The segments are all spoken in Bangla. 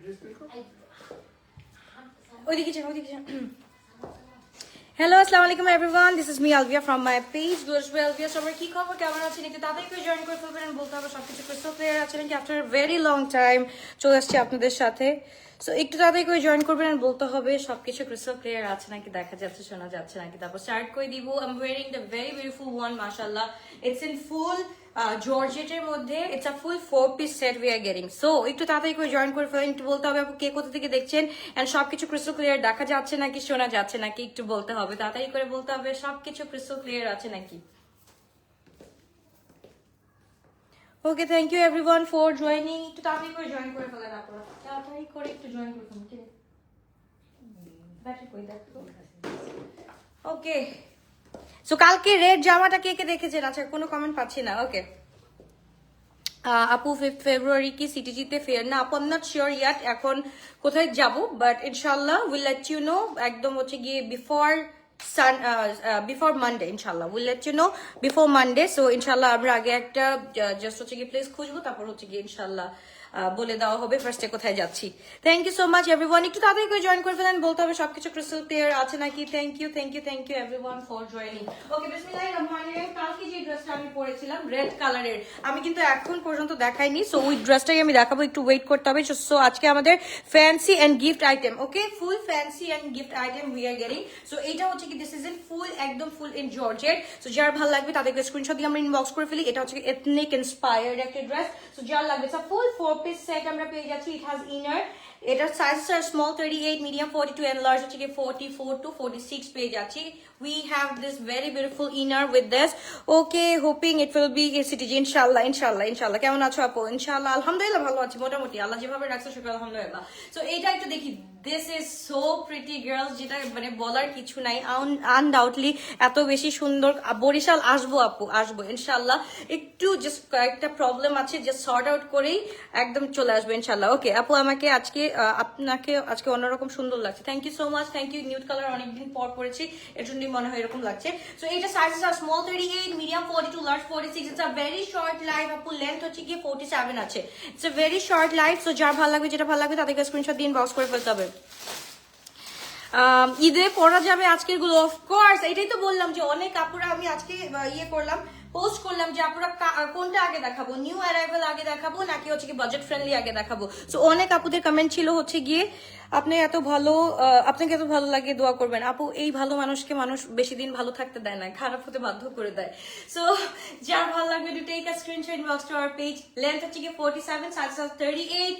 Hello, assalamu alaikum everyone. This is me Alvia from my page Gloriously Alvia. সবার কি খবর, কেমন আছেন? একটু তাড়াতাড়ি করে জয়েন করে ফেলবেন। বলতে হবে সবকিছু ক্রিস্টাল ক্লিয়ার আছে নাকি আফটার ভেরি লং টাইম চলে আসছে আপনাদের সাথে। সো একটু তাড়াতাড়ি করে জয়েন করবেন। বলতে হবে সবকিছু ক্রিস্টাল ক্লিয়ার আছে নাকি, দেখা যাচ্ছে, শোনা যাচ্ছে নাকি। তারপর স্টার্ট করে দিব। I am wearing the very beautiful one, মাশাআল্লাহ। ইটস ইন ফুল জর্জেটের মধ্যে। It's a full 4 piece set we are getting. So একটু তাড়াতাড়ি করে জয়েন করে ফেলেন। একটু বলতে হবে আপু কে কোথা থেকে দেখছেন, এন্ড সবকিছু ক্রিস্টাল ক্লিয়ার দেখা যাচ্ছে নাকি, শোনা যাচ্ছে নাকি, একটু বলতে হবে। তাড়াতাড়ি করে বলতে হবে সবকিছু ক্রিস্টাল ক্লিয়ার আছে নাকি। Okay, thank you everyone for joining. একটু তাড়াতাড়ি করে জয়েন করে ফেলেন আপনারা, তাড়াতাড়ি করে একটু জয়েন করে ফেলেন। ওকে, সো কালকে রেড জামাটা কে কে দেখেছেন? আচ্ছা, কোনো কমেন্ট পাচ্ছি না। ওকে, আপু 5 ফেব্রুয়ারি কি সিটিজিতে ফেয়ার? না আপু, I am not sure yacht এখন কোথায় যাব, বাট ইনশাল্লাহ উইল লেট ইউ নো। একদম হচ্ছে গিয়ে বিফোর মানডে ইনশাল্লাহ will let you know before Monday. So ইনশাল্লাহ আমরা আগে একটা জাস্ট হচ্ছে গিয়ে প্লেস খুঁজবো, তারপর হচ্ছে গিয়ে ইনশাল্লাহ বলে দেওয়া হবে ফার্স্টে কোথায় যাচ্ছি। Thank you so much everyone. একটু তাড়াতাড়ি করে জয়েন করে ফেলেন। বলতে হবে সবকিছু ক্রিস্টাল ক্লিয়ার আছে নাকি। Thank you everyone for joining. Okay, বিসমিল্লাহির রহমানির রহিম। কালকে যে ড্রেসটা আমি পরেছিলাম রেড কালারের, আমি কিন্তু এখন পর্যন্ত দেখাইনি। সো ওই ড্রেসটাই আমি দেখাবো, একটু ওয়েট করতে হবে। সো আজকে আমাদের fancy and gift item, okay, full fancy and gift item we are getting. So এটা হচ্ছে কি দিস ইজ ইন ফুল, একদম ফুল ইন জর্জেট। সো যার ভালো লাগবে তাদেরকে স্ক্রিনশট দিয়ে আমরা ইনবক্স করে ফেলি। এটা হচ্ছে এথনিক ইন্সপায়ার্ড একটা ড্রেস। সো যার লাগবে ফুল 4 পিস সেট আমরা পেয়ে যাচ্ছি। ইট হ্যাজ ইনার, এটার sizes are small 38, medium 42 and large হচ্ছে কি 44 to 46 পেয়ে যাচ্ছি। We have this very beautiful inner with this. Okay, hoping it will be a city inshallah. কেমন আছো আপু? ইনশাআল্লাহ আলহামদুলিল্লাহ ভালো আছি মোটামুটি, আল্লাহ যেভাবে রাখছে শুকর আলহামদুলিল্লাহ। সো এইটা একটু দেখি। This is so pretty girls, যেটা মানে বলার কিছু নাই। আনডাউটলি এত বেশি সুন্দর। বরিশাল আসবো আপু, আসবো ইনশাআল্লাহ। একটু জাস্ট কয়েকটা প্রবলেম আছে, জাস্ট সর্ট আউট করেই একদম চলে আসবো ইনশাআল্লাহ। ওকে আপু, আমাকে আপনাকে আজকে অন্যরকম সুন্দর লাগছে। Thank you so much, thank you. Nude colour অনেকদিন পর পরেছি, এর জন্য মনে হয় এরকম লাগছে। সো এটা sizes are small 38, medium 42, large 46। It's a very short life আপু, লেন্থ হচ্ছে গিয়ে 47 আছে। It's a very short life. So যার ভালো লাগবে, যেটা ভালো লাগবে তাদেরকে স্ক্রিনশট দিয়ে ইনবক্স করে ফেলতে হবে। ঈদে পরা যাবে আজকের গুলো, অফকোর্স। এটাই তো বললাম যে অনেক আপুরা, আমি আজকে পোস্ট করলাম যে আপুরা কোনটা আগে দেখাবো, নিউ অ্যারাইভাল আগে দেখাবো নাকি হচ্ছে কি বাজেট ফ্রেন্ডলি আগে দেখাবো। সো অনেক আপুদের কমেন্ট ছিল হচ্ছে গিয়ে আপনাকে এত ভালো লাগে, দোয়া করবেন। আপু, এই ভালো মানুষকে মানুষ বেশি দিন ভালো থাকতে দেয় না, খারাপ হতে বাধ্য করে দেয়। সো যার ভালো লাগবে to take a screenshot, inbox to our page. Length হচ্ছে গিয়ে 47, সাইজ 38,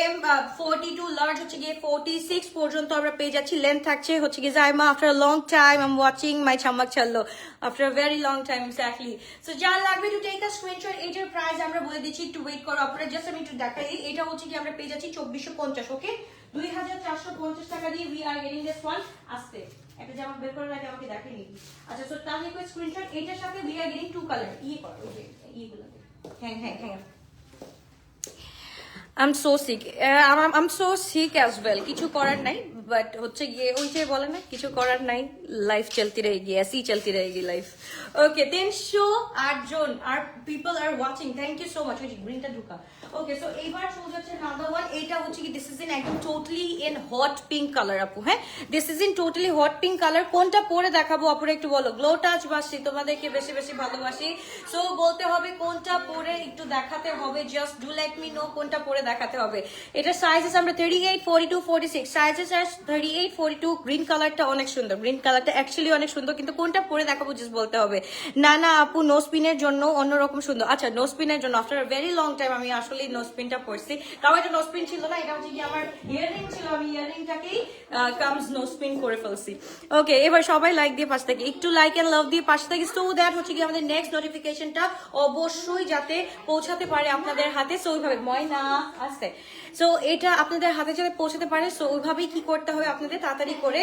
এম 42, লার্জ হচ্ছে গিয়ে 46 পর্যন্ত আমরা পেয়ে যাচ্ছি। লেন্থ থাকছে হচ্ছে গিয়ে Zaima after a long time I am watching my Chammak Challo after a very long time exactly. So যার লাগবে টু টেক আ স্ক্রিনশট। এটার প্রাইস আমরা বলে দিচ্ছি, একটু ওয়েট করো আপনারা, জাস্ট আমি একটু দেখাই। এটা হচ্ছে কি আমরা পেয়ে যাচ্ছি 2450, ওকে, 2450 টাকা দিয়ে we are getting this one. আসতে একটা জামা বের করার আগে আমাকে দেখে নিবি। আচ্ছা, সো তাহলে একটা স্ক্রিনশট। এটার সাথে উই আর গেটিং 2 কালার। করো, ওকে, ইগুলো হ্যাঁ I'm so sick. I'm so sick as well. কিছু করার নাই, বাট হচ্ছে গিয়ে ওই যে বলে না, কিছু করার নাই, লাইফ চলতি रहेगी, ऐसी चलती रहेगी লাইফ। ওকে, 308 জন are people are watching. Thank you so much. ওই গ্রিনটা ঢুকা। ওকে, সো এইবার চলে যাচ্ছে নাম্বার 1। এটা হচ্ছে কি দিস ইজ ইন একদম totally in hot pink colour আপু। হ্যাঁ, this is in totally hot pink colour. কোনটা পরে দেখাবো আপুরা একটু বলো। গ্লো টাচ বাসি, তোমাদেরকে বেশি বেশি ভালোবাসি। সো বলতে হবে কোনটা পরে একটু দেখাতে হবে। Just do let me no কোনটা পরে দেখাতে হবে। এটা সাইজেস আমরা 38, 42, 46 সাইজেস আর 38, 42। গ্রিন কালারটা অনেক সুন্দর, গ্রিন কালারটা অ্যাকচুয়ালি অনেক সুন্দর, কিন্তু কোনটা পরে দেখাবো জাস্ট বলতে হবে। না আপু, নো স্পিনের জন্য অন্যরকম সুন্দর। আচ্ছা, নো স্পিনের জন্য after a very long time আমি আসলে নো স্পিনটা পরছি। তাও এটা নো স্পিন ছিল না, এটা হচ্ছে কি আমার ইয়াররিং ছিল, আমি ইয়াররিংটাকেই কামস নো স্পিন করে ফেলছি। ওকে, এবার সবাই লাইক দিয়ে পাশে থেকে, একটু লাইক এন্ড লাভ দিয়ে পাশে থেকে, সো দ্যাট হচ্ছে কি আমাদের নেক্সট নোটিফিকেশনটা অবশ্যই যাতে পৌঁছাতে পারে আপনাদের হাতে। সো ওইভাবে ময়না আসতে, সো এটা আপনাদের হাতে যাতে পৌঁছাতে পারে, সো ওইভাবেই কি করতে হবে আপনাদের, তাড়াতাড়ি করে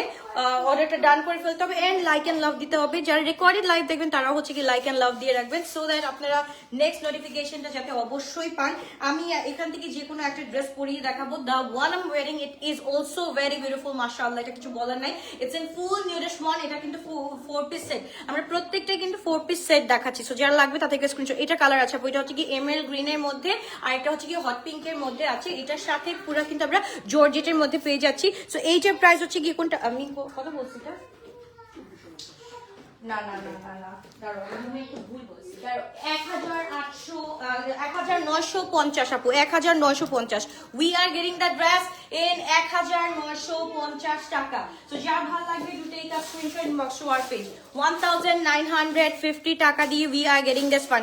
অর্ডারটা ডান করে ফেলতে হবে এন্ড লাইক এন্ড লাভ দিতে হবে। যারা রেকর্ডেড লাইভ দেখবেন তারা হচ্ছে কি লাইক এন্ড লাভ দিয়ে রাখবেন, সো দ্যাট আপনারা নেক্সট নোটিফিকেশনটা যাতে অবশ্যই পান। আমি এখান থেকে যে কোনো একটা ড্রেস পরিয়ে দেখাবো, the one I'm wearing, it is also very beautiful mashallah, এটা কিছু বলার নাই। It's in full nudish one, এটা কিন্তু 4 piece set, আমরা প্রত্যেকটাই কিন্তু 4 piece set দেখাচ্ছি। সো যারা লাগবে তাদেরকে স্ক্রিনশট। এটা কালার আছে আপু, এটা হচ্ছে কি এমএল গ্রিন এর মধ্যে, আর এটা হচ্ছে কি হট পিঙ্ক এর মধ্যে আছে। এটার সাথে পুরো কিন্তু আমরা জর্জেটের মধ্যে পেয়ে যাচ্ছি। সো এইটার প্রাইস হচ্ছে কি কোনটা আমি কত বলছি এটা, না না না না না দাঁড়াও আমি একটু ভুল বলছি, 1950 আপু, 1950। We are getting the dress in 1950 টাকা। সো যার ভালো লাগবে to take a screenshot inbox to our page. 1950 টাকা দিয়ে we are getting this one.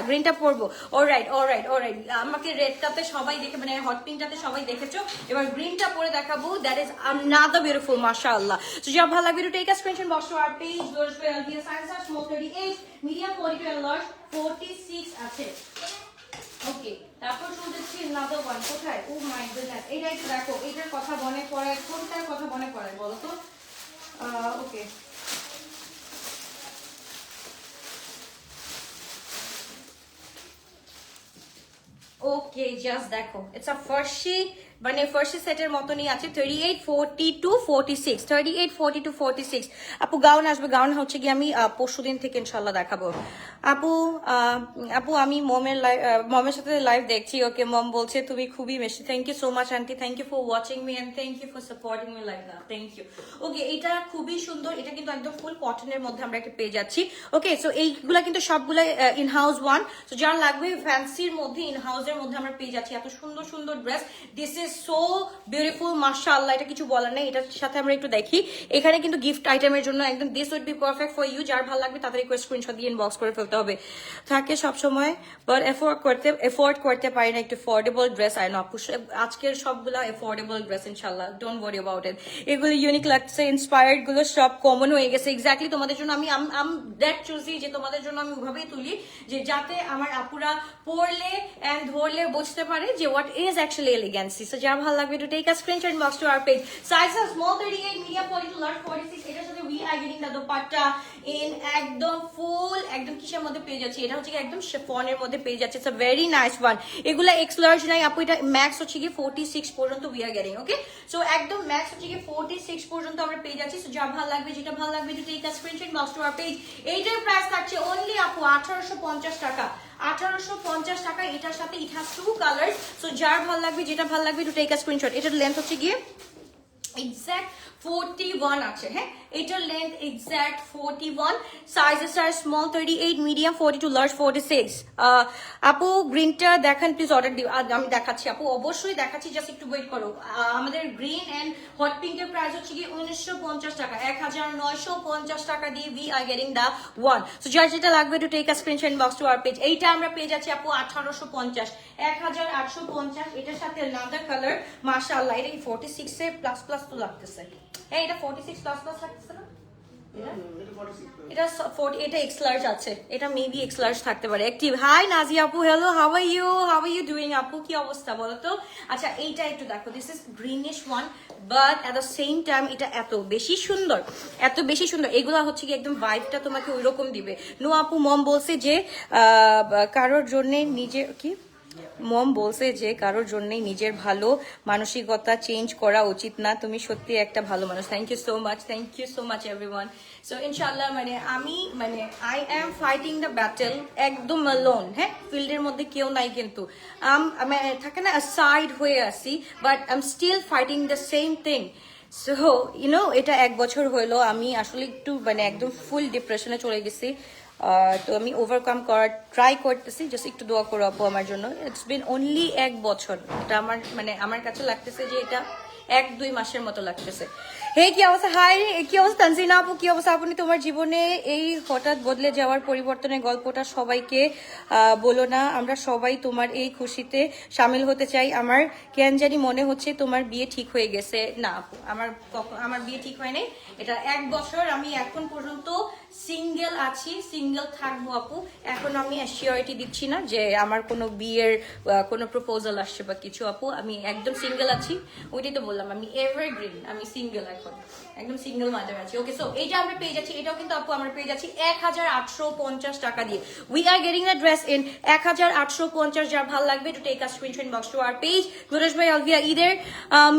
গ্রিনটা পরবো, অলরাইট অলরাইট অলরাইট। আমাকে রেডটাতে সবাই দেখে, মানে হট পিঙ্কটাতে সবাই দেখেছো, এবার গ্রিনটা পরে দেখাবো। দ্যাট ইজ আনাদার বিউটিফুল মাশাআল্লাহ। সো যার ভালো লাগবে to take a screenshot inbox to our page. Dear size are small 38, medium 42 and large 46 আছে। ওকে, তারপর শুনতেছি another one কোথায়? ও মাই গডনেস, এইটা একটু দেখো, এইটার কথা মনে পড়ে, কোনটার কথা মনে পড়ে বলো তো? ওকে, ওকে জাস্ট দেখো, ইটস আ ফার্সি, মানে ফার্সি সেটের মতনই আছে। 38, 42, 46, 38, 42, 46। আপু গাউন আসবে, গাউন হচ্ছে কি আমি পরশুদিন থেকে ইনশাল্লাহ দেখাবো। আপু আমি মমের সাথে লাইভ দেখছি। ওকে, মম বলছে তুমি খুবই মিষ্টি। Thank you so much aunty, thank you for watching me and thank you for supporting me like that, thank you. Okay, এটা খুবই সুন্দর, এটা কিন্তু একদম ফুল কটনের মধ্যে আমরা একটা পেয়ে যাচ্ছি। ওকে, সো এইগুলা কিন্তু সবগুলা ইন হাউস ওয়ান। সো যার লাগবে ফ্যান্সির মধ্যে, ইন হাউসের মধ্যে আমরা পেয়ে যাচ্ছি এত সুন্দর সুন্দর dress. This is so beautiful মাশাআল্লাহ, এটা কিছু বলার নেই। এটার সাথে আমরা একটু দেখি, এখানে কিন্তু গিফট আইটেমের জন্য একদম this would be perfect for you. যার ভালো লাগবে তাদের রিকোয়েস্ট স্ক্রিনশট দিয়ে ইনবক্স করে ফেলতে হবে। থাকে সবসময়, বাট এফোর্ড করতে পারি না একটু অ্যাফোর্ডেবল ড্রেস। আই নো আপু, আজকের সবগুলা অ্যাফোর্ডেবল ড্রেস ইনশাআল্লাহ, ডোন্ট ওয়ারি অ্যাবাউট ইট। এগুলো ইউনিক লাগছে, ইন্সপায়ার্ড গুলো সব কমন হয়ে গেছে। এক্স্যাক্টলি তোমাদের জন্য আমি দ্যাট চুজি, যে তোমাদের জন্য আমি ওইভাবেই তুলি, যে যাতে আমার আপুরা পরলে এন্ড ধরলে বুঝতে পারে যে what is actually elegancy. So যার ভালো লাগবে to take a screenshot inbox to our page. Size is small 38, medium 42, large 46। এটার সাথে we are getting the dupatta in একদম ফুল, একদম কিসের মধ্যে পেয়ে যাচ্ছে, এটা হচ্ছে কি একদম শিফনের মধ্যে পেয়ে যাচ্ছে। It's a very nice one. এগুলা এক্স লার্জ নাই আপু, এটা ম্যাক্স হচ্ছে কি 46 পর্যন্ত we are getting. Okay, so একদম ম্যাক্স হচ্ছে কি 46 পর্যন্ত আমরা পেয়ে যাচ্ছি। সো যা ভালো লাগবে, যেটা ভালো লাগবে to take a screenshot inbox to our page. এইটার প্রাইস থাকছে অনলি আপু 1850 টাকা, 1850 টাকা। এটার সাথে it has two colours. So যার ভালো লাগবে, যেটা ভালো লাগবে টু টেক আ স্ক্রিনশট। এটার লেন্থ হচ্ছে গিয়ে এক্সাক্ট 41 আছে। হ্যাঁ, এটার length exact 41। Sizes are small 38, medium 42, large 46। আপু গ্রিনটা দেখান প্লিজ, অর্ডার দিও। আমি দেখাচ্ছি আপু, অবশ্যই দেখাচ্ছি, জাস্ট একটু ওয়েট করো। আমাদের গ্রিন এন্ড হট পিঙ্কের প্রাইস হচ্ছে কি 1950 টাকা, 1950 টাকা দিয়ে we are getting the one. So যার যেটা লাগবে to take a screenshot inbox to our page. এইটা আমরা পেয়ে যাচ্ছি আপু 1850, 1850। এটার সাথে আনাদার কালার মাশাআল্লাহ, এটা কি 46 এ প্লাস প্লাস তো লাগতেছে। এটা 46 প্লাস প্লাস লাগতেছে না, এটা 40, এটা এক্স লার্জ আছে, এটা মেবি এক্স লার্জ থাকতে পারে। অ্যাক্টিভ, হাই নাজিয়া আপু, hello, how are you doing আপু, কি অবস্থা বলো তো? আচ্ছা, এইটা একটু দেখো, this is greenish one, but at the same time এটা এত বেশি সুন্দর, এত বেশি সুন্দর। এগুলা হচ্ছে কি একদম ভাইবটা তোমাকে ওইরকম দিবে। নো আপু, মম বলছে যে কারোর জন্য নিজের কি, মম বলছে যে কারোর জন্যই নিজের ভালো মানসিকতা চেঞ্জ করা উচিত না। তুমি সত্যি একটা ভালো মানুষ। Thank you so much everyone. So ইনশাল্লাহ I am fighting the battle একদম অ্যালোন। হ্যাঁ, ফিল্ডের মধ্যে কেউ নাই, কিন্তু থাকে না সাইড হয়ে আসি, but I am still fighting the same thing. So এটা 1 বছর হইলো, আমি আসলে একটু একদম ফুল ডিপ্রেশনে চলে গেছি। তো আমি ওভারকাম করার ট্রাই করতেছি, জাস্ট একটু দোয়া করো আপু আমার জন্য। ইটস বিন অনলি 1 বছর, এটা আমার কাছে লাগতেছে যে এটা 1-2 মাসের মতো লাগতেছে। হে কি অবস্থা, হাই কি অবস্থা তানজিনা আপু, কি অবস্থা? আপনি তোমার জীবনে এই হঠাৎ বদলে যাওয়ার পরিবর্তনের গল্পটা সবাইকে বলো না, আমরা সবাই তোমার এই খুশিতে সামিল হতে চাই। আমার কেন জানি মনে হচ্ছে তোমার বিয়ে ঠিক হয়ে গেছে। না আপু, আমার বিয়ে ঠিক হয় নাই। এটা 1 বছর আমি এখন পর্যন্ত সিঙ্গেল আছি, সিঙ্গেল থাকবো আপু। এখন আমি অ্যাসিওরিটি দিচ্ছি না যে আমার কোনো বিয়ের কোনো প্রপোজাল আসছে বা কিছু। আপু আমি একদম সিঙ্গেল আছি, ওইটাই তো বলছি। বললাম আমি এভারগ্রিন, আমি সিঙ্গেল এখন, একদম সিঙ্গেল মাদার আছি। ওকে, সো এইটা আমরা পেয়ে যাচ্ছি, এটাও কিন্তু আপু আমরা পেয়ে যাচ্ছি 1850 টাকা দিয়ে। We are getting the dress in 1850। যার ভালো লাগবে to take a screenshot box to our page. নুরেশ ভাই আলভিয়া ঈদের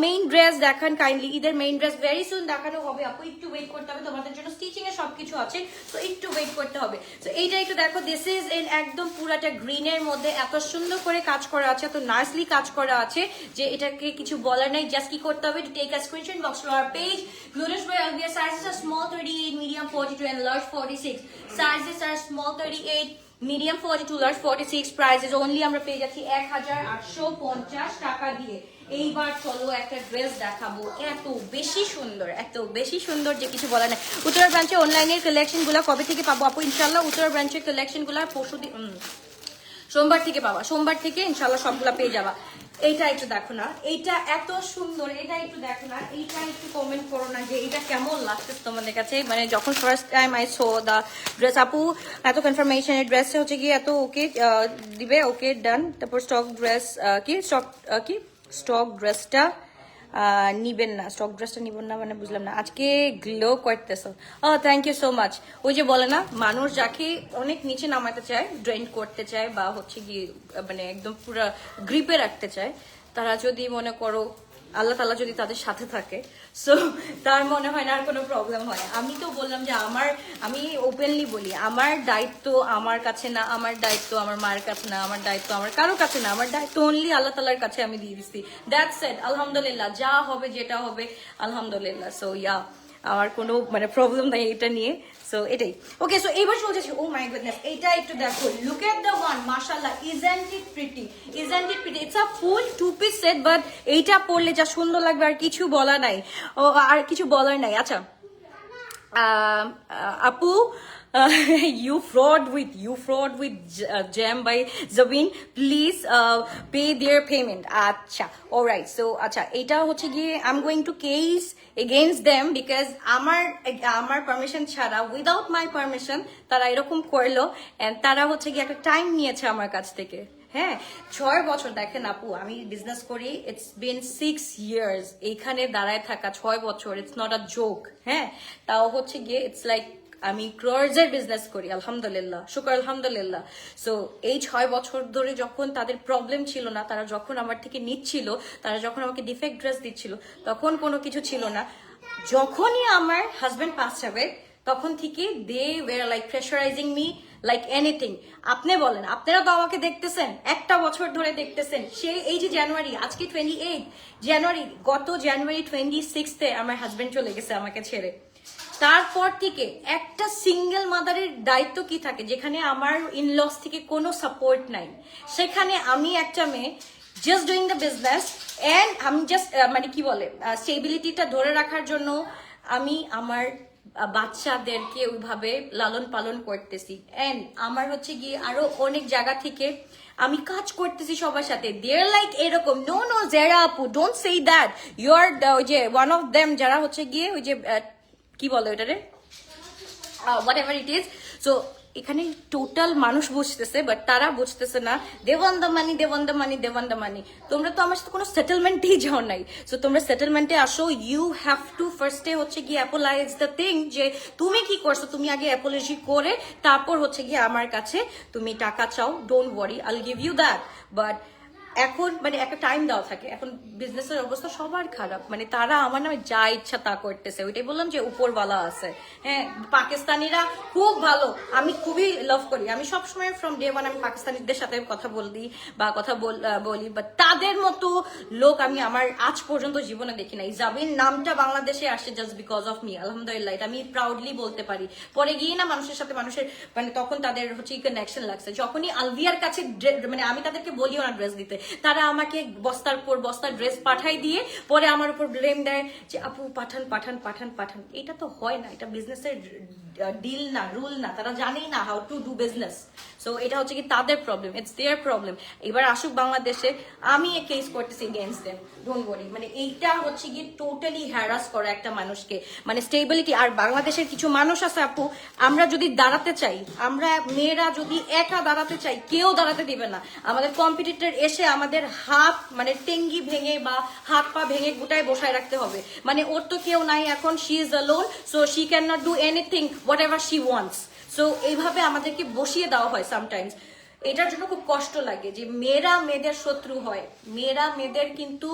মেইন ড্রেস দেখান কাইন্ডলি, ঈদের মেইন ড্রেস ভেরি সুন দেখানো হবে আপু, একটু ওয়েট করতে হবে, তোমাদের জন্য স্টিচিং এর সবকিছু আছে, তো একটু ওয়েট করতে হবে। তো এইটা একটু দেখো, দিস ইজ ইন একদম পুরাটা গ্রিনের মধ্যে এত সুন্দর করে কাজ করা আছে, এত নাইসলি কাজ করা আছে যে এটাকে কিছু বলার নাই। জাস্ট কি করতে হবে, to take a screenshot box to our page. নুরেশ ভাই আলভিয়া sizes are small 38, medium 42 and large 46. Sizes are small 38, medium 42, large 46। Prices only আমরা পেয়ে যাচ্ছি 1850 টাকা দিয়ে। এইবার চলো একটা ড্রেস দেখাবো, এত বেশি সুন্দর, এত বেশি সুন্দর যে কিছু বলার নাই। উত্তরা ব্রাঞ্চে অনলাইনের কালেকশন গুলা কবে থেকে পাবো আপু? ইনশাল্লাহ উত্তরা ব্রাঞ্চের কালেকশন গুলা সোমবার থেকে পাবা, সোমবার থেকে ইনশাল্লাহ সবগুলা পেয়ে যাবা। এইটা একটু দেখো না, এইটা এত সুন্দর, এটা একটু দেখো না, এইটা একটু কমেন্ট করো না যে এটা কেমন লাগছে তোমাদের কাছে। মানে যখন first time I saw the dress, আপু এত কনফার্মেশন, এই ড্রেসটা হচ্ছে কি এত ওকে দিবে, ওকে ডান। তারপর স্টক ড্রেস কি স্টক ড্রেসটা নিবেন না, স্টক ড্রেসটা নিবেন না মানে বুঝলাম না। আজকে গ্লো করতেছ, থ্যাংক ইউ সো মাচ। ওই যে বলে না, মানুষ যাকে অনেক নিচে নামাতে চায়, ড্রেন করতে চায় বা হচ্ছে কি মানে একদম পুরো গ্রিপে রাখতে চায়, তারা যদি মনে করো আল্লাহ তাআলা যদি তাদের সাথে থাকে, সো তার মনে হয় না আর কোনো প্রবলেম হয়। আমি তো বললাম যে আমি ওপেনলি বলি, আমার দায়িত্ব আমার কাছে না, আমার দায়িত্ব আমার মায়ের কাছে না, আমার দায়িত্ব আমার কারো কাছে না, আমার দায়িত্ব অনলি আল্লাহ তাআলার কাছে আমি দিয়ে দিচ্ছি। দ্যাটস ইট, আলহামদুলিল্লাহ, যা হবে যেটা হবে আলহামদুলিল্লাহ। সো ইয়া, আমার কোনো মানে প্রবলেম নাই এটা নিয়ে। সো এটাই ওকে। সো এইবার চলছে, ও মাই গুডনেস, এইটা একটু দেখো, লুক এট দ্য ওয়ান, মাশাআল্লাহ, isn't it pretty, isn't it pretty. It's a full two piece set, but এইটা পরলে যা সুন্দর লাগবে আর কিছু বলা নাই, আর কিছু বলার নাই। আচ্ছা আপু, you fraud with Jam by Zavin, please pay their payment. Acha, all right. So acha, এটা হচ্ছে গিয়ে I'm going to case against them because আমার পারমিশন ছাড়া, উইদাউট মাই পারমিশন তারা এরকম করলো, এন্ড তারা হচ্ছে গিয়ে একটা টাইম নিয়েছে আমার কাছ থেকে। হ্যাঁ, 6 বছর, দেখেন আপু আমি বিজনেস করি, ইটস বিন 6 years, এইখানে দাঁড়ায় থাকা 6 বছর, ইটস নট আ জোক। হ্যাঁ, তাও হচ্ছে গিয়ে ইটস লাইক আমি ক্রোয়ার্সের বিজনেস করি, আলহামদুলিল্লাহ, শুকর আলহামদুলিল্লাহ। সো এই 6 বছর ধরে যখন তাদের প্রবলেম ছিল না, তারা যখন আমার থেকে নিচ্ছিল, তারা যখন আমাকে ডিফেক্ট ড্রেস দিচ্ছিল, তখন কোনো কিছু ছিল না। যখনই আমার হাজবেন্ড পাস যাবে, তখন থেকে they were like pressurising me like anything. আপনি বলেন, আপনারা তো আমাকে দেখতেছেন, একটা বছর ধরে দেখতেছেন। সেই এই যে জানুয়ারি, আজকে 28 জানুয়ারি, গত জানুয়ারি 26 আমার হাজবেন্ড চলে গেছে আমাকে ছেড়ে। তারপর থেকে একটা সিঙ্গেল মাদারের দায়িত্ব কি থাকে, যেখানে আমার ইনলস থেকে কোনো সাপোর্ট নাই, সেখানে আমি একটা মেয়ে just doing the business, and আমি জাস্ট মানে কি বলে স্টেবিলিটিটা ধরে রাখার জন্য আমি আমার বাচ্চাদেরকে ওইভাবে লালন পালন করতেছি। এন্ড আমার হচ্ছে গিয়ে আরো অনেক জায়গা থেকে আমি কাজ করতেছি সবার সাথে, দেয়ার লাইক এরকম নো জেরা আপু, don't say that, you are ওই যে ওয়ান অফ দেম, যারা হচ্ছে গিয়ে ওই যে কি বলে ওটারে, whatever it is. So এখানে টোটাল মানুষ বুঝতেছে, বাট তারা বুঝতেছে না, they want the money, they want the money, they want the money. তোমরা তো আমার সাথে কোনো সেটেলমেন্টেই যাও নাই, সো তোমরা সেটেলমেন্টে আসো। ইউ হ্যাভ টু ফার্স্টে হচ্ছে গিয়ে অ্যাপোলাইজ দ্য থিং, যে তুমি কি করছো, তুমি আগে অ্যাপোলজি করে তারপর হচ্ছে গিয়ে আমার কাছে তুমি টাকা চাও, ডোন্ট ওয়ারি, আইল গিভ ইউ দ্যাট। বাট এখন মানে একটা টাইম দেওয়া থাকে, এখন বিজনেসের অবস্থা সবার খারাপ, মানে তারা আমার নামে যা ইচ্ছা তা করতেছে। ওইটাই বললাম যে উপরওয়ালা আছে। হ্যাঁ, পাকিস্তানিরা খুব ভালো, আমি খুবই লাভ করি, আমি সবসময় ফ্রম ডে ওয়ান আমি পাকিস্তানিদের সাথে কথা বলি বা বলি, বাট তাদের মতো লোক আমি আমার আজ পর্যন্ত জীবনে দেখি নাই। জাবিন নামটা বাংলাদেশে আসে জাস্ট বিকজ অফ মি, আলহামদুলিল্লাহ, এটা আমি প্রাউডলি বলতে পারি। পরে গিয়ে না মানুষের সাথে মানুষের মানে তখন তাদের হচ্ছে কানেকশন লাগছে, যখনই আলভিয়ার কাছে মানে আমি তাদেরকে বলিও না ড্রেস দিতে, তারা আমাকে বস্তার পর বস্তা ড্রেস পাঠাই দিয়ে পরে আমার উপর ব্লেম দেয় যে আপু পাঠান পাঠান পাঠান পাঠান। এটা তো হয় না, এটা বিজনেসের ডিল না, রুল না, তারা জানেই না how to do business. So এটা হচ্ছে কি তাদের প্রবলেম, ইটস দেয়ার প্রবলেম। এবার আসুক বাংলাদেশে, আমি কেস করতেছি এগেইনস্ট দেম, ডোন্ট ওয়ারি। মানে এইটা হচ্ছে কি টোটালি হ্যারাস করা একটা মানুষকে, মানে স্টেবিলিটি। আর বাংলাদেশের কিছু মানুষ আছে আপু, আমরা যদি দাঁড়াতে চাই, আমরা মেয়েরা যদি একা দাঁড়াতে চাই, কেউ দাঁড়াতে দিবে না। আমাদের কম্পিটিটর এসে আমাদের হাত মানে টেঙ্গি ভেঙে বা হাত পা ভেঙে গোটায় বসায় রাখতে হবে। মানে ওর তো কেউ নাই এখন, she is alone, so she can not do anything what ever she wants. So এইভাবে আমাদেরকে বসিয়ে দেওয়া হয় সামটাইমস। এটার জন্য খুব কষ্ট লাগে যে মেয়েরা মেয়েদের শত্রু হয়। মেয়েরা মেয়েদের কিন্তু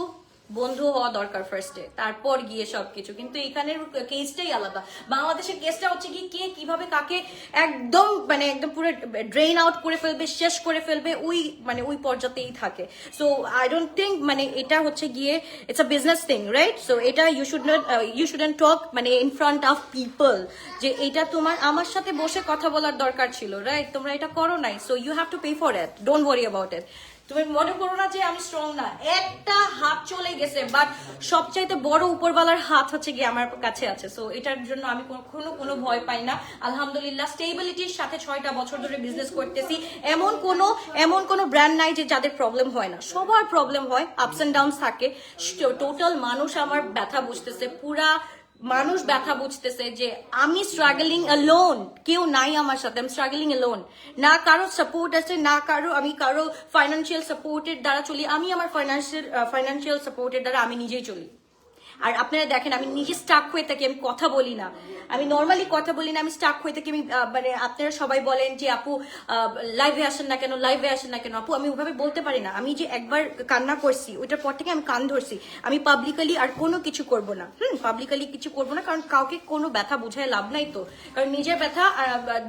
বন্ধু হওয়া দরকার ফার্স্টে, তারপর গিয়ে সবকিছু। কিন্তু এখানের কেসটাই আলাদা। বাংলাদেশের কেসটা হচ্ছে কি কে কিভাবে কাকে একদম মানে একদম পুরো ড্রেন আউট করে ফেলবে, শেষ করে ফেলবে, ওই মানে ওই পর্যাতেই থাকে। সো আই ডোন্ট থিঙ্ক মানে এটা হচ্ছে গিয়ে it's a business thing, right? So এটা ইউ শুডন্ট টক মানে ইন ফ্রন্ট অফ পিপল, যে এটা তোমার আমার সাথে বসে কথা বলার দরকার ছিল, রাইট? তোমরা এটা করো নাই, so you have to pay for it, don't worry about it. তুমি মনে করো না যে আমি স্ট্রং না, একটা হাত চলে গেছে, বাট সবচাইতে বড় উপরওয়ালার হাত হচ্ছে গিয়ে আমার কাছে আছে। সো এটার জন্য আমি কখনো কোনো ভয় পাই না। আলহামদুলিল্লাহ স্টেবিলিটির সাথে 6টা বছর ধরে বিজনেস করতেছি। এমন কোনো ব্র্যান্ড নাই যে যাদের প্রবলেম হয় না, সবার প্রবলেম হয়, আপস এন্ড ডাউনস থাকে। টোটাল মানুষ আমার ব্যথা বুঝতেছে, পুরা মানুষ ব্যথা বুঝতেছে যে আমি স্ট্রাগলিং অ্যালোন, কেউ নাই আমার সাথে, আমি স্ট্রাগলিং অ্যালোন। না কারো সাপোর্ট আছে, না আমি কারো ফাইন্যান্সিয়াল সাপোর্টের দ্বারা চলি। আমি আমার ফাইন্যান্সিয়াল সাপোর্টের দ্বারা আমি নিজেই চলি। আর আপনারা দেখেন আমি নিজে স্টাক হয়ে থাকি, আমি কথা বলি না, আমি নর্মালি কথা বলি না, আমি স্টাক হয়ে থাকি। আমি মানে আপনারা সবাই বলেন যে আপু লাইভে আসেন না কেন, লাইভে আসেন না কেন। আপু আমি ওভাবে বলতে পারি না। আমি যে একবার কান্না করছি, ওইটার পর থেকে আমি কান ধরছি। আমি পাবলিকালি আর কোনো কিছু করব না, পাবলিকালি কিছু করব না, কারণ কাউকে কোনো ব্যথা বুঝায় লাভ নাই তো। কারণ নিজের ব্যথা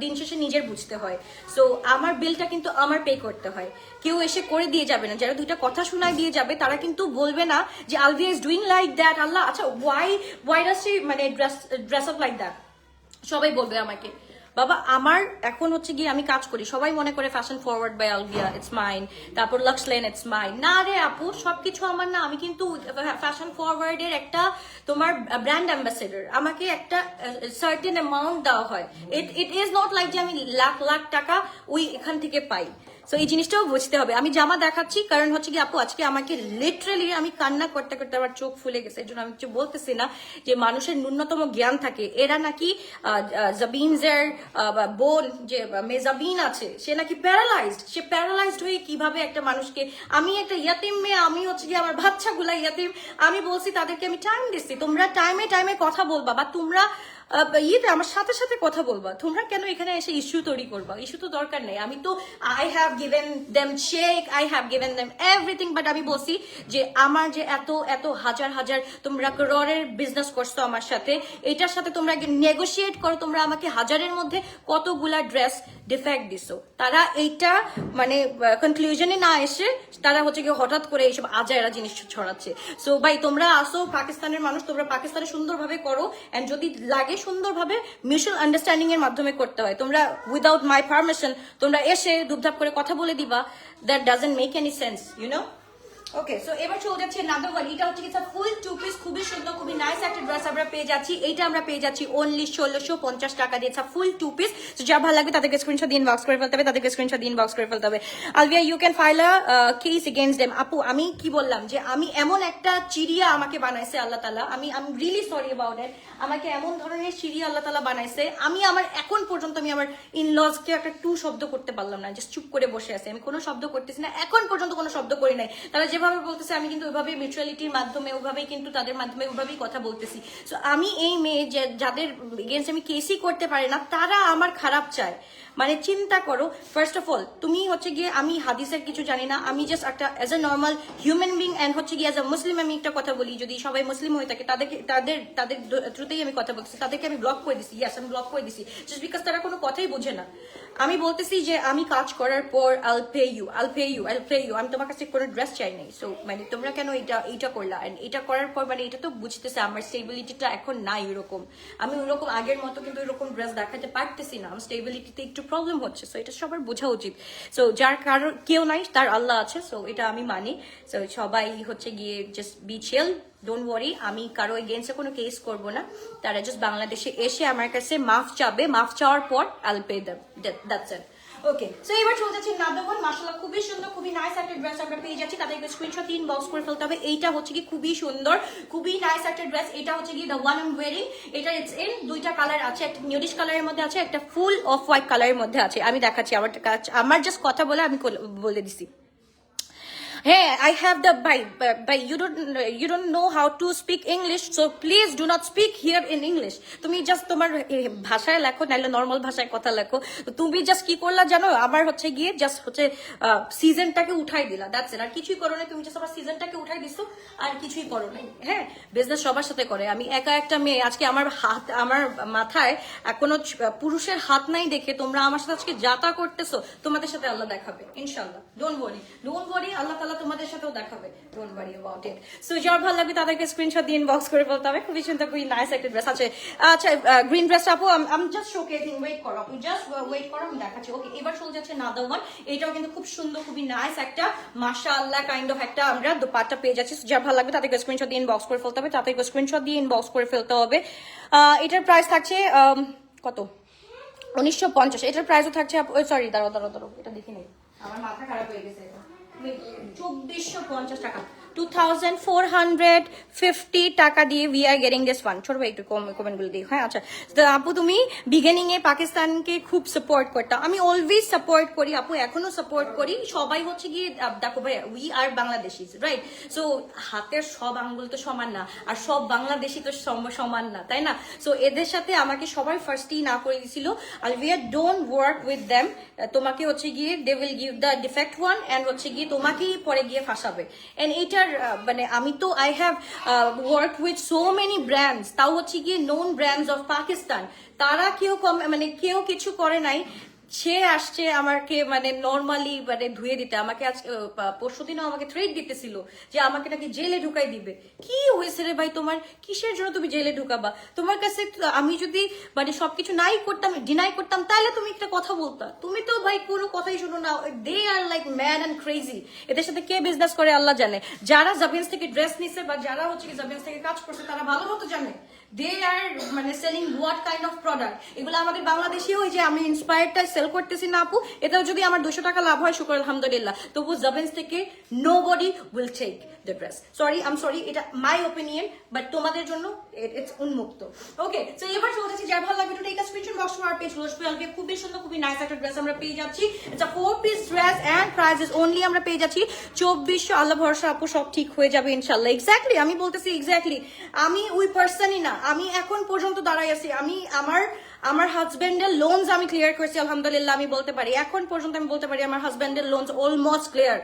দিন শেষে নিজের বুঝতে হয়। সো আমার বিলটা কিন্তু আমার পে করতে হয়, কেউ এসে করে দিয়ে যাবে না। যারা দুইটা কথা শোনায় দিয়ে যাবে তারা কিন্তু বলবে না যে আলভিয়া is doing like that. Allah, আচ্ছা ওয়াই ডাজ শি মানে ড্রেস আপ লাইক দ্যাট? সবাই বলবে আমাকে। বাবা আমার এখন হচ্ছে গিয়ে আমি কাজ করি, সবাই মনে করে fashion forward by Alvia it's mine, তারপর লাক্স লেন ইটস মাইন। না রে আপু, সবকিছু আমার না। আমি কিন্তু ফ্যাশন ফরওয়ার্ডের একটা তোমার ব্র্যান্ড অ্যাম্বাসেডর, আমাকে একটা সার্টেন অ্যামাউন্ট দেওয়া হয়। ইট ইজ নট লাইক যে আমি লাখ লাখ টাকা ওই এখান থেকে পাই। সো এই জিনিসটাও বুঝতে হবে। আমি জামা দেখাচ্ছি কারণ হচ্ছে কি আপু আজকে আমাকে লিটারালি আমি কান্না করতে করতে আমার চোখ ফুলে গেছে। এই জন্য আমি কিছু বলতেছি না। যে মানুষের ন্যূনতম জ্ঞান থাকে, এরা নাকি জাবিনজের বোন যে মেজাবিন আছে, সে নাকি প্যারালাইজড। সে প্যারালাইজড হয়ে কিভাবে একটা মানুষকে, আমি একটা ইয়াতিম মেয়ে, আমি হচ্ছে কি আমার বাচ্চাগুলা ইয়াতিম, আমি বলছি তাদেরকে আমি টাইম দিচ্ছি, তোমরা টাইমে টাইমে কথা বলবা বা তোমরা আমার সাথে সাথে কথা বলবা। তোমরা কেন এখানে এসে ইস্যু তৈরি করবা? ইস্যু তো দরকার নেই। আমি তো I have given them check, I have given them everything, but আমি বলছি যে আমার যে এত এত হাজার হাজার তোমরা করোড়ের বিজনেস করছো আমার সাথে, এটার সাথে তোমরা নেগোশিয়েট করো। তোমরা আমাকে হাজারের মধ্যে কতগুলা ড্রেস ডিফেক্ট দিছো, তারা এইটা মানে কনক্লুশনে না এসে তারা হচ্ছে কি হঠাৎ করে এইসব আজাইরা জিনিস ছড়াচ্ছে। সো ভাই তোমরা আসো পাকিস্তানের মানুষ, তোমরা পাকিস্তানে সুন্দরভাবে করো, এন্ড যদি লাগে সুন্দরভাবে মিউচুয়াল আন্ডারস্ট্যান্ডিং এর মাধ্যমে করতে হয়। তোমরা উইদাউট মাই পারমিশন তোমরা এসে ধুপধাপ করে কথা বলে দিবা, that doesn't make any sense, you know. Okay, so এবার চলে যাচ্ছে নাদার ওয়ান। এটা হচ্ছে ফুল টু পিস, খুবই সুন্দর, খুবই নাইস একটা ড্রেস আমরা পেয়ে যাচ্ছি। এইটা আমরা পেয়ে যাচ্ছি অনলি 1650 টাকা দিয়ে। ফুল টু পিস। তো যা ভালো লাগবে তাদেরকে স্ক্রিনশট দিয়ে ইনবক্স করে ফেলতে হবে, তাদেরকে স্ক্রিনশট দিয়ে ইনবক্স করে ফেলতে হবে। Alvia you can file a case against them. আপু আমি কি বললাম যে আমি এমন একটা চিড়িয়া আমাকে বানাইছে আল্লাহ তাআলা, আমি রিয়েলি সরি অ্যাবাউট ইট। আমাকে এমন ধরনের চিড়িয়া আল্লাহ তাআলা বানাইছে, আমি আমার এখন পর্যন্ত আমি আমার ইনলজকে একটা টু শব্দ করতে পারলাম না, জাস্ট চুপ করে বসে আছে। আমি কোনো শব্দ করতেছি না, এখন পর্যন্ত কোনো শব্দ করি নাই। তারা যেভাবে বলতেছে আমি কিন্তু ওইভাবেই মিউচুয়ালিটির মাধ্যমে ওইভাবেই কিন্তু তাদের মাধ্যমে ওইভাবেই কথা বলতেছি। সো আমি এই মেয়ে যাদের এগেইনস্ট আমি কেসই করতে পারি না, তারা আমার খারাপ চায়। মানে চিন্তা করো, ফার্স্ট অফ অল তুমি হচ্ছে গিয়ে, আমি হাদিসের কিছু জানি না, আমি জাস্ট একটা as a normal human being and হচ্ছে গিয়ে অ্যাজ এ মুসলিম আমি একটা কথা বলি। যদি সবাই মুসলিম হয়ে থাকে তাদের থ্রুতেই আমি কথা বলছি, তাদেরকে আমি ব্লক করে দিছি। ইয়াস, আমি ব্লক করে দিছি জাস্ট বিকজ তারা কোনো কথাই বোঝে না। আমি বলতেছি যে আমি কাজ করার পর আইল পে ইউ। আমি তোমার কাছে কোনো ড্রেস চাই নাই। সো মানে তোমরা কেন এইটা করলা? এন্ড এটা করার পর মানে এটা তো বুঝতেছে আমার স্টেবিলিটিটা এখন নাই ওরকম। আমি ওরকম আগের মতো কিন্তু ওরকম ড্রেস দেখাতে পারতেছি না, আমার স্টেবিলিটিতে একটু প্রবলেম হচ্ছে। সো এটা সবার বোঝা উচিত। সো যার কারণ কেউ নাই, তার আল্লাহ আছে। সো এটা আমি মানি। সো সবাই হচ্ছে গিয়ে just be chill, don't worry. আমি কারো এগেইনস্টে কোনো কেস করব না। তারা জাস্ট বাংলাদেশে এসে আমার কাছে মাফ চাবে, মাফ চাওয়ার পর আইল pay them, that's it. Okay, so এবার চলে যাচ্ছি নাদার ওয়ান। মাশাআল্লাহ খুবই সুন্দর, খুবই নাইস একটা ড্রেস আমরা পেয়ে যাচ্ছি। তাদেরকে স্ক্রিনশট দিয়ে ইনবক্স করে ফেলতে হবে। এইটা হচ্ছে কি খুবই সুন্দর, খুবই নাইস একটা ড্রেস। এটা হচ্ছে কি the one I am wearing. এটা ইটস ইন দুইটা কালার আছে, একটা নিউডিশ কালারের মধ্যে আছে, একটা ফুল অফ হোয়াইট কালারের মধ্যে আছে। আমি দেখাচ্ছি আমার জাস্ট কথা বলে আমি বলে দিছি। Hey, I have the by you don't know how to speak English, so please do not speak here in English. তুমি জাস্ট তোমার ভাষায় লেখো, নাইলে নর্মাল ভাষায় কথা লেখো। তুমি জাস্ট কি করলা জানো, আমার হচ্ছে গিয়ে জাস্ট হচ্ছে সিজনটাকে উঠাই দিলা, দ্যাটস ইট। আর কিছুই করো নাই, তুমি জাস্ট আমার সিজনটাকে উঠাই দিছো, আর কিছুই করো নাই। হ্যাঁ, বিজনেস সবার সাথে করে, আমি একা একটা মেয়ে। আজকে আমার মাথায় কোনো পুরুষের হাত নাই দেখে তোমরা আমার সাথে আজকে যাতা করতেছো, তোমাদের সাথে আল্লাহ দেখাবে ইনশাআল্লাহ। ডোন্ট ওয়ারি, আল্লাহ তাআলা তোমাদের সাথেও দেখাবে, don't worry about it. So যার ভালো লাগবে তাদেরকে স্ক্রিনশট দিয়ে ইনবক্স করে বলতে হবে। খুবই সুন্দর, খুবই নাইস একটা ড্রেস আছে। আচ্ছা, গ্রিন ড্রেস আপু, আমি জাস্ট শোকেসিং, ওয়েট করো আপু, জাস্ট ওয়েট করো, আমি দেখাচ্ছি। ওকে, এবার চলে যাচ্ছে নাদার ওয়ান। এটাও কিন্তু খুব সুন্দর, খুবই নাইস একটা মাশাআল্লাহ কাইন্ড অফ একটা আমরা দোপাট্টা পেয়ে যাচ্ছি। যার ভালো লাগবে তাদেরকে স্ক্রিনশট দিয়ে ইনবক্স করে ফেলতে হবে, তাদেরকে স্ক্রিনশট দিয়ে ইনবক্স করে ফেলতে হবে। এটার প্রাইস থাকছে কত, 1950। এটার প্রাইসও থাকছে, সরি দাঁড়াও, এটা দেখি নেই, আমার মাথা খারাপ হয়ে গেছে। 2450 টাকা, 2450 টাকা দিয়ে we are getting this one. ছোট ভাই একটু কমেন্ট গুলো দিই। হ্যাঁ, আচ্ছা আপু, তুমি বিগিনিং এ পাকিস্তানকে খুব সাপোর্ট করতাম। আমি অলওয়েজ সাপোর্ট করি আপু, এখনো সাপোর্ট করি। সবাই হচ্ছে গিয়ে দেখো ভাই, we are Bangladeshis, right? So হাতের সব আঙ্গুল তো সমান না, আর সব বাংলাদেশি তো সমান না, তাই না? সো এদের সাথে আমাকে সবাই ফার্স্টই না করে দিছিল, Alvia don't work with them. তোমাকে হচ্ছে গিয়ে they will give the defect one, and হচ্ছে গিয়ে তোমাকেই পরে গিয়ে ফাঁসাবে। এন্ড এইটার মানে আমি তো I have work with so many brands, তাও হচ্ছে গিয়ে নোন ব্র্যান্ডস অফ পাকিস্তান। তারা কেউ মানে কেউ কিছু করে নাই। সে আসছে আমাকে মানে নর্মালি মানে ধুয়ে দিতে। আমাকে আজ পরশুদিনও আমাকে থ্রেট দিতেছিল যে আমাকে নাকি জেলে ঢুকাই দিবে। কি হয়েছে রে ভাই তোমার, কিসের জন্য তুমি জেলে ঢুকাবা? তোমার কাছে আমি যদি মানে সবকিছু নাই করতাম, ডিনাই করতাম, তাহলে তুমি একটা কথা বলতা। তুমি তো ভাই কোনো কথাই শোনো না। দে আর লাইক ম্যাড অ্যান্ড ক্রেজি। এদের সাথে কে বিজনেস করে আল্লাহ জানে। যারা জাবিন্স থেকে ড্রেস নিছে বা যারা হচ্ছে কি জাবিন্স থেকে কাজ করছে, তারা ভালো মতো জানে দে আর মানে selling what kind of product. এগুলো আমাদের বাংলাদেশি ওই যে আমি ইন্সপায়ার্ডটা সেল করতেছি না আপু, এটাও যদি আমার 200 টাকা লাভ হয় শুকর আলহামদুলিল্লাহ, তবু জাবিন্স থেকে nobody will take the dress. I'm sorry, এটা মাই ওপিনিয়ন, বাট তোমাদের জন্য ইটস উন্মুক্ত। ওকে, সো এবার চলে যাচ্ছি, যার ভালো লাগবে এটা স্ক্রিনশট বক্স আমার পেজ লোসপি খুবই সুন্দর, খুবই নাইস একটা ড্রেস আমরা পেয়ে যাচ্ছি। It's a 4 piece dress and price is only আমরা পেয়ে যাচ্ছি 2400। আল্লাহ ভরসা আপু, সব ঠিক হয়ে যাবে ইনশাআল্লাহ। এক্স্যাক্টলি, আমি বলতেছি এক্স্যাক্টলি, আমি ওই পার্সনই না। আমি এখন পর্যন্ত দাঁড়াই আছি, আমি আমার হাজবেন্ডের লোনস আমি ক্লিয়ার করছি আলহামদুলিল্লাহ। আমি বলতে পারি এখন পর্যন্ত আমি বলতে পারি আমার হাজবেন্ডের লোনস অলমোস্ট ক্লিয়ার।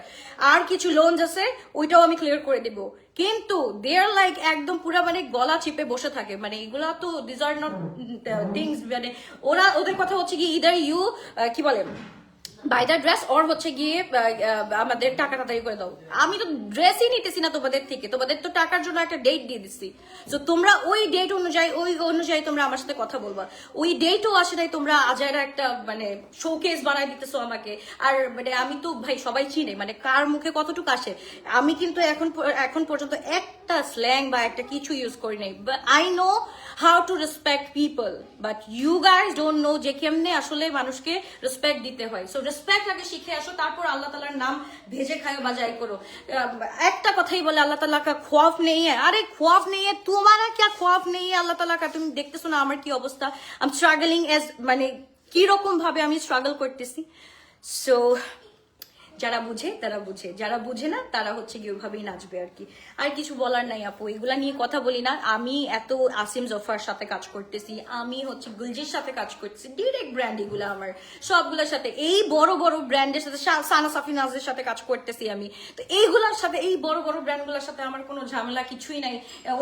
আর কিছু লোনস আছে, ওইটাও আমি ক্লিয়ার করে দিব। কিন্তু দে আর লাইক একদম পুরা মানে গলা চিপে বসে থাকে। মানে এগুলা তো দিস আর নট থিংস, মানে ওদের কথা হচ্ছে কি ইদার ইউ কি বলে বাই দ্য ড্রেস, ওর হচ্ছে গিয়ে আমাদের টাকা তাড়াতাড়ি করে দাও। আমি তো ড্রেসই নিতেছি না তোমাদের থেকে, তোমাদের তো টাকার জন্য একটা ডেট দিয়ে দিচ্ছি। তো তোমরা ওই ডেট অনুযায়ী তোমরা আমার সাথে কথা বলবা। ওই ডেটও আসে নাই, তোমরা আজাইরা একটা মানে শোকেস বানাই দিতেছো আমাকে। আর মানে আমি তো ভাই সবাই চিনে মানে কার মুখে কতটুকু আসে। আমি কিন্তু এখন পর্যন্ত একটা স্ল্যাং বা একটা কিছু ইউজ করি নাই। I know how to respect people, but you guys don't know যে কেমনে আসলে মানুষকে রেসপেক্ট দিতে হয়। সো রেসপেক্ট আগে শিখে আসো, তারপর আল্লাহ তাআলার নাম ভেজে খায় বাজাই করো। একটা কথাই বলে আল্লাহ তাআলা কা খौफ नहीं है। আরে खौफ नहीं है तुम्हारा, क्या खौफ नहीं है আল্লাহ তাআলা কা। তুমি দেখতেছো না আমার কি অবস্থা, আই এম স্ট্রাগলিং এজ মানে কি রকম ভাবে আমি স্ট্রাগল করতেছি। সো যারা বুঝে তারা বুঝে, যারা বুঝে না তারা হচ্ছে গিয়ে ওইভাবেই নাচবে আর কি। আর কিছু বলার নাই আপু, এগুলা নিয়ে কথা বলি না। আমি এত আসিম জফার সাথে কাজ করতেছি, আমি হচ্ছে গুলজির সাথে কাজ করতেছি, ডিরেক্ট ব্র্যান্ড এগুলো আমার সবগুলোর সাথে। এই বড় বড় ব্র্যান্ডের সাথে, সানা সাফিনাজের সাথে কাজ করতেছি আমি। তো এইগুলোর সাথে, এই বড় বড় ব্র্যান্ডগুলোর সাথে আমার কোনো ঝামেলা কিছুই নাই।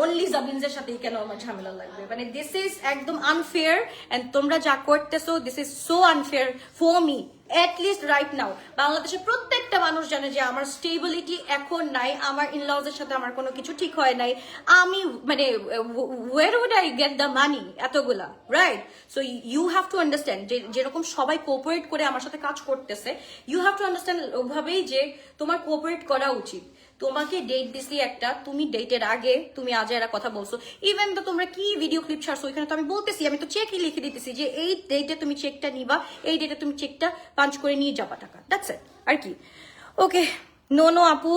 অনলি জাবিনসের সাথেই কেন আমার ঝামেলা লাগবে? মানে দিস ইজ একদম আনফেয়ার, এন্ড তোমরা যা করতেছো this is so unfair for me. At least right now বাংলাদেশের প্রত্যেকটা মানুষ জানে যে আমার স্টেবিলিটি এখন নাই, আমার ইনলজের সাথে আমার কোনো কিছু ঠিক হয় নাই। আমি মানে where would I get the money এতগুলা, right? So you have to understand যে যেরকম সবাই কোঅপারেট করে আমার সাথে কাজ করতেছে, ইউ হ্যাভ টু আন্ডারস্ট্যান্ড ওভাবেই যে তোমার কোঅপারেট করা উচিত। তোমাকে ডেট দিছি একটা, তুমি ডেটের আগে তুমি আজাইরা কথা বলছো। ইভেন তো তোমরা কি ভিডিও ক্লিপ ছাড়ছো ওইখানে তো আমি বলতেছি, আমি তো চেকই লিখে দিতেছি যে এই ডেটে তুমি চেকটা নিবা, এই ডেটে তুমি চেকটা পাঞ্চ করে নিয়ে যাবা টাকা, দ্যাটস ইট আর কি। ওকে, নো আপু,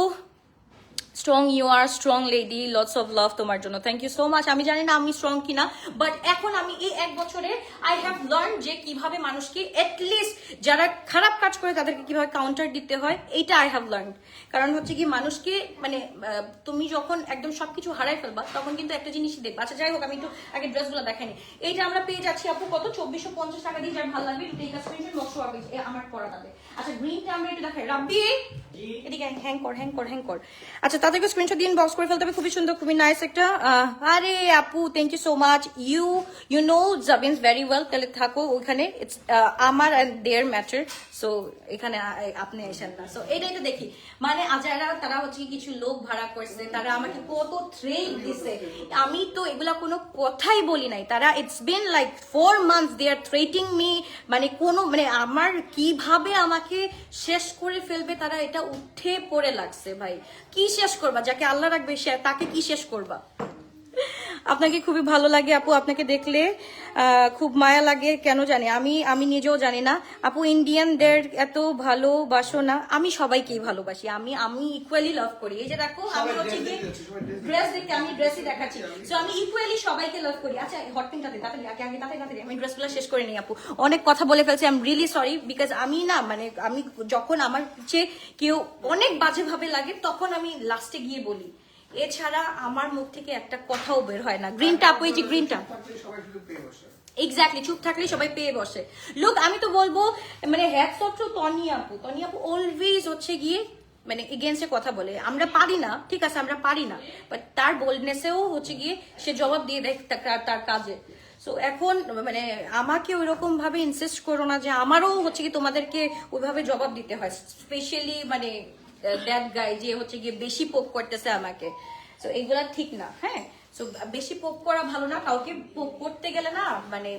strong you are, strong lady, lots of love তোমার জন্য, থ্যাংক ইউ সো মাচ। আমি জানি না আমি স্ট্রং কিনা, বাট এখন আমি এই 1 বছরে আই হ্যাভ লার্ন যে কিভাবে মানুষকে এটলিস্ট যারা খারাপ কাজ করে তাদেরকে কিভাবে কাউন্টার দিতে হয়, এইটা আই হ্যাভ লার্ন। কারণ হচ্ছে কি মানুষকে মানে তুমি যখন একদম সবকিছু হারাই ফেলবা তখন কিন্তু একটা জিনিসই দেখবা। আচ্ছা যাই হোক, আমি একটু আগে ড্রেসগুলো দেখাইনি। এইটা আমরা পেয়ে যাচ্ছি আপু কত, 2450 টাকা দিয়ে, যার ভালো লাগবে একটু টেক আ স্ক্রিনশট, বক্স হবে আমার পরাটাতে। আচ্ছা গ্রিনটা আমরা একটু দেখাই, রাব্বি এদিকে হ্যাং কর। আচ্ছা তাদেরকে স্ক্রিনশট দিয়ে বক্স করে ফেলতে হবে, খুবই সুন্দর, খুবই নাইস একটা। আরে আপু thank you so much, you know জাবিনস ভেরি ওয়েল, তাহলে থাকো ওইখানে, ইটস আমার অ্যান্ড দেয়ার ম্যাটার, সো এখানে আপনি এসেন না। সো এটাই তো দেখি মানে আজারা তারা হচ্ছে কিছু লোক ভাড়া করছে, তারা আমাকে কত থ্রেট দিছে, আমি তো এগুলা কোনো কথাই বলি নাই। তারা it's been like 4 months they are threatening me, মানে কোনো মানে আমার কিভাবে আমাকে শেষ করে ফেলবে তারা, এটা উঠে পড়ে লাগছে ভাই। কি শেষ করবা, যাকে আল্লাহ রাখবে সে তাকে কি শেষ করবা? আপনাকে খুবই ভালো লাগে আপু, আপনাকে দেখলে খুব মায়া লাগে, কেন জানি আমি নিজেও জানি না আপু। ইন্ডিয়ানদের এত ভালোবাসো না? আমি সবাইকেই ভালোবাসি, আমি ইকুয়ালি লাভ করি। এই যে দেখো আমি হচ্ছে কি ড্রেস দেখতে, আমি ড্রেসই দেখাচ্ছি, সো আমি ইকুয়ালি সবাইকে লাভ করি। আচ্ছা হট পিনটাতে তাড়াতাড়ি তাড়াতাড়ি আমি ড্রেসগুলো শেষ করে নিই আপু, অনেক কথা বলে ফেলছি, I am really sorry, because আমি না মানে আমি যখন আমার যে কেউ অনেক বাজেভাবে লাগে তখন আমি লাস্টে গিয়ে বলি, এছাড়া আমার মুখ থেকে একটা কথাও বের হয় না। গ্রিনটা আপু, এই যে গ্রিনটা, এক্স্যাক্টলি চুপ থাকলে সবাই পেয়ে বসে। লোক আমি তো বলবো মানে হ্যাটস অফ টু তনি আপু অলওয়েজ হচ্ছে গিয়ে মানে এগেইনস্টে কথা বলে। আমরা পারি না, ঠিক আছে আমরা পারি না, বাট তার বোল্ডনেসেও হচ্ছে গিয়ে সে জবাব দিয়ে দেয় তার কাজে। সো এখন মানে আমাকে ওইরকম ভাবে ইনসিস্ট করো না যে আমারও হচ্ছে কি তোমাদেরকে ওইভাবে জবাব দিতে হয়, স্পেশালি মানে দ্যাট গাই যে হচ্ছে গিয়ে বেশি পোক করতেছে আমাকে। সো এগুলা ঠিক না, হ্যাঁ। সো বেশি পোক করা ভালো না, কাউকে পোক করতে গেলে না মানে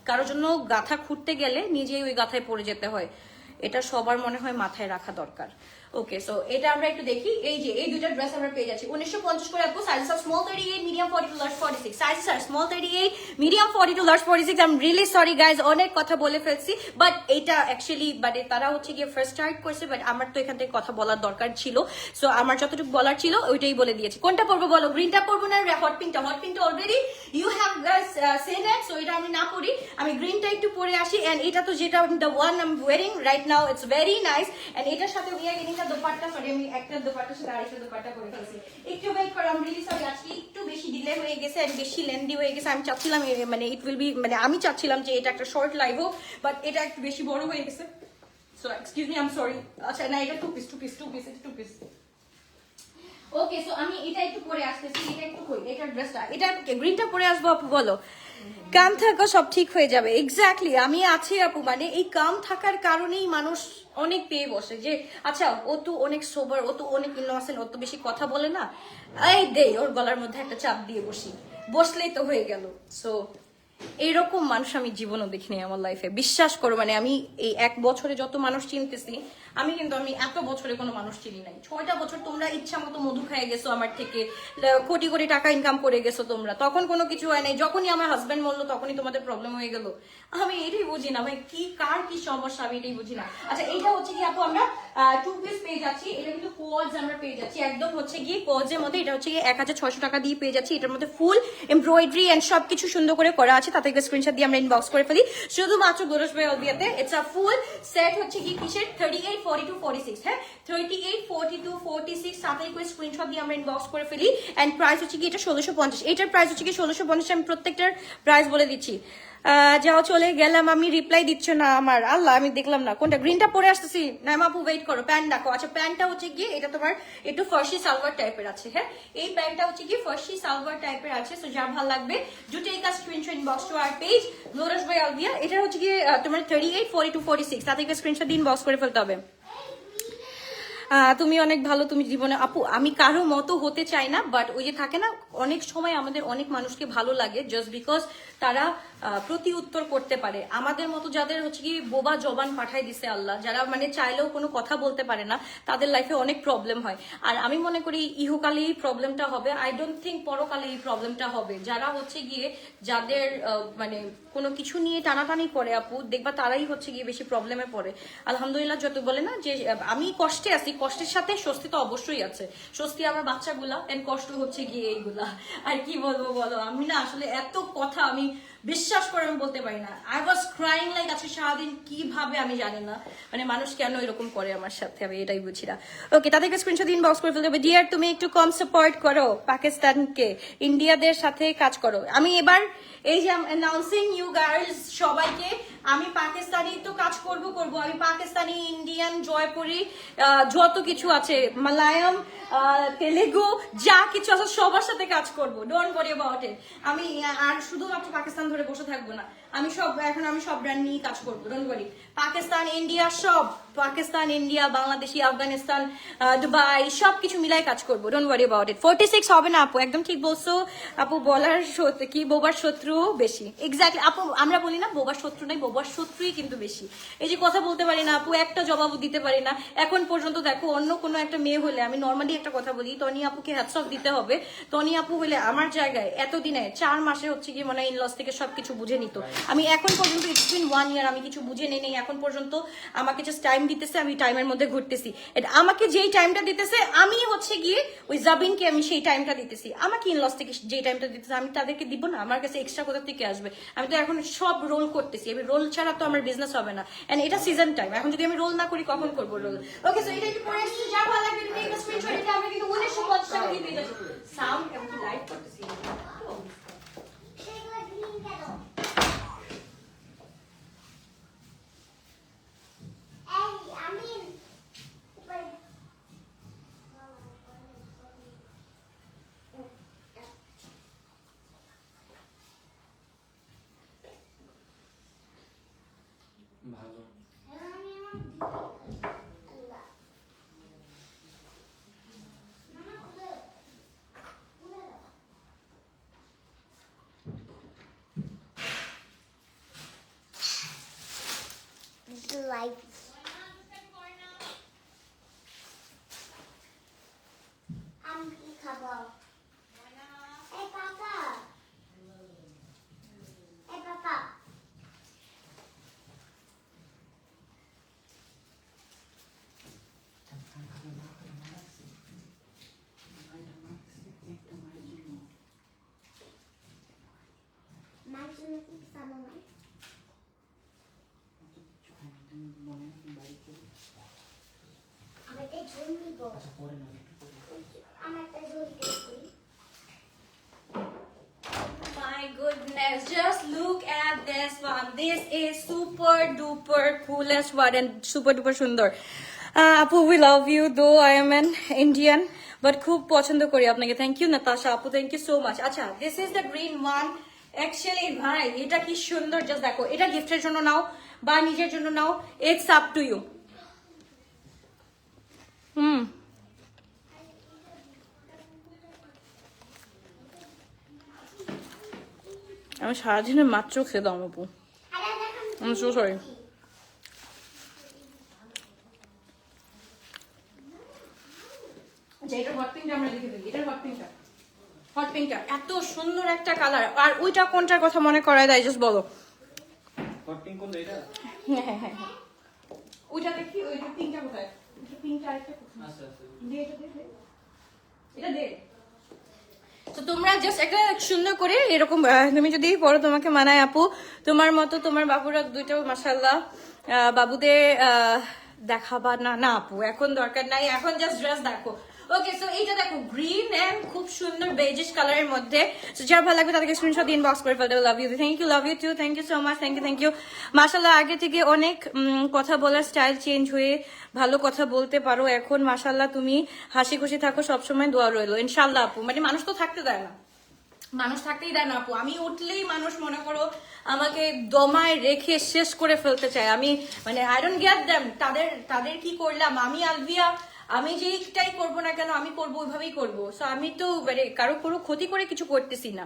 কারোর জন্য গাথা খুঁড়তে গেলে নিজেই ওই গাথায় পড়ে যেতে হয়, এটা সবার মনে হয় মাথায় রাখা দরকার। ওকে, সো এটা আমরা একটু দেখি। এই যে এই দুইটা ড্রেস আমরা পেয়ে যাচ্ছি 1950 করে আপু, sizes are small 38, medium 40 to large 46, sizes are small 38, medium 40 to large 46। I am really sorry guys, অনেক কথা বলে ফেলছি, বাট এটা অ্যাকচুয়ালি মানে তারা হচ্ছে গিয়ে ফার্স্ট স্টার্ট করছে, বাট আমার তো এখান থেকে কথা বলার দরকার ছিল, সো আমার যতটুকু বলার ছিল ওইটাই বলে দিয়েছি। কোনটা পরবো বলো, গ্রিনটা পরবো না হট পিঙ্কটা? হট পিঙ্কটা already you have guys said it, so এটা আমি না পরি, আমি গ্রিনটা একটু পরে আসি। এন্ড এটা তো যেটা the one I am wearing right now, it's very nice. And এটার সাথে we are getting the dupatta, sorry আমি একটা দোপাট্টার সাথে আরেকটা দোপাট্টা করে ফেলছি। একটু ওয়েট করো, আমি রিয়েলি সরি, আজকে একটু বেশি ডিলে হয়ে গেছে আর বেশি লেন্দি হয়ে গেছে। আমি চাচ্ছিলাম মানে ইট উইল বি মানে আমি চাচ্ছিলাম যে এটা একটা শর্ট লাইভ হোক, বাট এটা একটু বেশি বড় হয়ে গেছে, so excuse me, I am sorry. আচ্ছা না, এটা টু পিস এটা টু পিস। ওকে, সো আমি এটা একটু পরে আসতেছি, এটা একটু কই, এটা ড্রেসটা, এটা গ্রিনটা পরে আসবো আপু বলো। কাম থাকো সব ঠিক হয়ে যাবে, এক্স্যাক্টলি আমি আছি আপু। মানে এই কাম থাকার কারণেই মানুষ অনেক পেয়ে বসে যে আচ্ছা ও তো অনেক সোবার, ও তো অনেক ইনোসেন্ট, ও তো বেশি কথা বলে না, এই দে ওর গলার মধ্যে একটা চাপ দিয়ে বসলেই তো হয়ে গেল। সো এইরকম মানুষ আমি জীবনও দেখিনি আমার লাইফে, বিশ্বাস করো। মানে আমি এই 1 বছরে যত মানুষ চিনতেছি, আমি এত বছরে কোনো মানুষ চিনি নাই। 6টা বছর তোমরা ইচ্ছা মতো মধু খাইয়ে গেছো আমার থেকে, কোটি কোটি টাকা ইনকাম করে গেছো তোমরা, তখন কোনো কিছু হয় নাই। যখনই আমার হাজবেন্ড বললো তখনই তোমাদের প্রবলেম হয়ে গেল। আমি এটাই বুঝি না ভাই, কি কার কি সমস্যা, আমি এটাই বুঝি না। আচ্ছা এইটা হচ্ছে কি আপু আমরা 2 পিস পেয়ে যাচ্ছি, এটা কিন্তু কোয়াজ আমরা পেয়ে যাচ্ছি, একদম হচ্ছে গিয়ে কোয়াজের মধ্যে। এটা হচ্ছে গিয়ে 1600 টাকা দিয়ে পেয়ে যাচ্ছি। এটার মধ্যে ফুল এমব্রয়ডারি এন্ড সবকিছু সুন্দর করে করা আছে, তাদেরকে স্ক্রিনশট দিয়ে আমরা ইনবক্স করে ফেলি শুধুমাত্র গোরস ভাই অলবিয়াতে। ইটস আ ফুল সেট হচ্ছে কি কিসের 38, 42, 46, হ্যাঁ 38, 42, 46, সাথে করে স্ক্রিনশট দিয়ে আমরা ইনবক্স করে ফেলি। এন্ড প্রাইস হচ্ছে কি এটা 1650, এটার প্রাইস হচ্ছে কি 1650। আমি প্রত্যেকটার প্রাইস বলে দিচ্ছি। যাও চলে গেলাম, আমি রিপ্লাই দিচ্ছ না আমার, আল্লাহ আমি দেখলাম না কোনটা। গ্রিনটা পরে আসতেছি না আপু, ওয়েট করো। প্যান্ট দেখো, আচ্ছা প্যান্টটা হচ্ছে গিয়ে এটা তোমার একটু ফার্সি সালোয়ার টাইপের আছে, হ্যাঁ এই প্যান্টটা হচ্ছে গিয়ে ফার্সি সালোয়ার টাইপের আছে। সো যার ভালো লাগবে do take a screenshot inbox to our page নোরাস বাই আলবিয়া। এটা হচ্ছে গিয়ে তোমার 38, 42, 46, তাতে স্ক্রিনশট দিয়ে ইনবক্স করে ফেলতে হবে। তুমি অনেক ভালো, তুমি জীবনে আপু আমি কারো মতো হতে চাই না, বাট ওই যে থাকে না অনেক সময় আমাদের অনেক মানুষকে ভালো লাগে জাস্ট বিকজ তারা প্রতি উত্তর করতে পারে। আমাদের মতো যাদের হচ্ছে কি বোবা জবান পাঠাই দিছে আল্লাহ, যারা মানে চাইলেও কোনো কথা বলতে পারে না, তাদের লাইফে অনেক প্রবলেম হয়। আর আমি মনে করি ইহকালে এই প্রবলেমটা হবে, আই ডোন্ট থিঙ্ক পরকালে এই প্রবলেমটা হবে। যারা হচ্ছে গিয়ে যাদের মানে কোনো কিছু নিয়ে টানাটানি করে আপু, দেখবা তারাই হচ্ছে গিয়ে বেশি প্রবলেমে পড়ে। আলহামদুলিল্লাহ, যত বলে না যে আমি কষ্টে আছি, কষ্টের সাথে স্বস্তি তো অবশ্যই আছে। স্বস্তি আমার বাচ্চাগুলা, এন্ড কষ্ট হচ্ছে গিয়ে এইগুলা। আর কি বলবো বলো, আমি না আসলে এত কথা আমি বিশ্বাস করে আমি বলতে পারি না। আই ওয়াজ ক্রাইং লাইক আজকে সারাদিন, কিভাবে আমি জানি না, মানে মানুষ কেন এরকম করে আমার সাথে, আমি এটাই বুঝি না। ওকে, তাদেরকে স্ক্রিনশট ইনবক্স করে ফেলতে হবে, ডিয়ার তুমি একটু কম সাপোর্ট করো পাকিস্তানকে, ইন্ডিয়াদের সাথে কাজ করো। আমি এবার এই যে অ্যানাউন্সিং ইউ গার্লস সবাইকে, আমি পাকিস্তানি তো কাজ করব, আমি পাকিস্তানি, ইন্ডিয়ান, জয়পুরি, যত কিছু আছে, মালায়াম, তেলেগু, যা কিছু আছে সবার সাথে কাজ করব। ডোন্ট ওয়ারি অ্যাবাউট ইট। আমি আর শুধুমাত্র পাকিস্তান ধরে বসে থাকবো না, আমি সব ব্র্যান্ড নিয়ে কাজ করবো। Don't worry. পাকিস্তান, ইন্ডিয়া, সব পাকিস্তান, ইন্ডিয়া, বাংলাদেশি, আফগানিস্তান, দুবাই, সবকিছু মিলাই কাজ করবো। ডোন্ট ওয়ারি অ্যাবাউট ইট। 46 হবে না আপু, একদম ঠিক বলছো আপু। বলার কি বোবার শত্রু বেশি, এক্স্যাক্টলি আপু। আমরা বলি না বোবার শত্রু নাই, বোবার শত্রুই কিন্তু বেশি। এই যে কথা বলতে পারি না আপু, একটা জবাব দিতে পারি না এখন পর্যন্ত। দেখো অন্য কোনো একটা মেয়ে হলে, আমি নর্মালি একটা কথা বলি, টনি আপুকে হ্যাটস অফ দিতে হবে। টনি আপু হলে আমার জায়গায় এতদিনে 4 মাসে হচ্ছে কি মানে ইনলস থেকে সবকিছু বুঝে নিত। আমি এখন পর্যন্ত ইটস বিন 1 ইয়ার, আমি কিছু বুঝে নেই। এখন পর্যন্ত আমাকে জাস্ট টাইম দিতেছে, আমি টাইমের মধ্যে ঘুরতেছি। আমাকে যেই টাইমটা দিতেছে, আমি হচ্ছে গিয়ে ওই জাবিনকে আমি সেই টাইমটা দিতেছি। আমাকে ইনলস থেকে যেই টাইমটা দিতেছে আমি তাদেরকে দিব না? আমার কাছে এক্সট্রা কোথা থেকে আসবে? আমি তো এখন সব রোল করতেছি, আমি রোল ছাড়া তো আমার বিজনেস হবে না। এন্ড এটা সিজন টাইম, এখন যদি আমি রোল না করি কখন করবো রোল? ওকে, সো এটা একটু পরে আসছি, যা ভালো লাগবে তুমি একটা স্ক্রিনশট এটা আমরা কিন্তু 1950 টাকা দিয়ে দিয়েছি। সাউন্ড এবং লাইভ করতেছি। ভালো Like I'm Peekaboo. Hey Papa. Hey Papa. মার জন্য কি খাবো মা? আমি একটা ঝোল নিব। আমি একটা ঝোল দিই। My goodness, just look at this one. This is super duper coolest one and super duper সুন্দর। আপু, we love you though I am an Indian, but খুব পছন্দ করি আপনাকে। থ্যাংক ইউ নাতাশা আপু, থ্যাংক ইউ সো মাচ। আচ্ছা, this is the green one. Actually ভাই এটা কি সুন্দর, জাস্ট দেখো। এটা গিফটের জন্য নাও বা নিজের জন্য নাও, ইটস আপ টু ইউ। আমি সারাদিনে মাত্র খেতাম আপু, আমি সো সরি। এটার হট পিঙ্কটা আমরা লিখে দিই, এটার হট পিঙ্কটা এত সুন্দর একটা কালার। আর ওইটা কোনটার কথা মনে করায় দেয়, জাস্ট বলো। হট পিঙ্ক কোনটা? এটা হ্যাঁ, ওইটা দেখি, ওইটা পিঙ্কটা কোথায়? পিঙ্কটা আরেকটা আচ্ছা আচ্ছা, দে, এটা দে। তো তোমরা জাস্ট একটা সুন্দর করে এরকম তুমি যদি পরো তোমাকে মানায় আপু। তোমার মতো তোমার বাবুরা দুইটাও মাশাআল্লাহ। বাবুদের দেখাবা না? না আপু, এখন দরকার নাই, এখন জাস্ট ড্রেস দেখো। ওকে, সো এইটা দেখো, গ্রিন এন্ড খুব সুন্দর বেজিশ কালারের মধ্যে। সো যার ভালো লাগবে তাদেরকে স্ক্রিনশট ইনবক্স করে ফেলতে। Love you, thank you, love you too, thank you so much, thank you. মাশাআল্লাহ, আগে থেকে অনেক কথা বলার স্টাইল চেঞ্জ হয়ে ভালো কথা বলতে পারো এখন। মাশাআল্লাহ, তুমি হাসি খুশি থাকো, সবসময় দোয়া রইলো ইনশাআল্লাহ আপু। মানে মানুষ তো থাকতে দেয় না, মানুষ থাকতেই দেয় না আপু। আমি উঠলেই মানুষ মনে করো আমাকে দমায় রেখে শেষ করে ফেলতে চায়। আমি মানে আই ডোন্ট গেট দেম, তাদের কি করলাম? আমি আলভিয়া আমি যেইটাই করবো না কেন আমি করবো ওইভাবেই করবো। সো আমি তো মানে কারো কোনো ক্ষতি করে কিছু করতেছি না।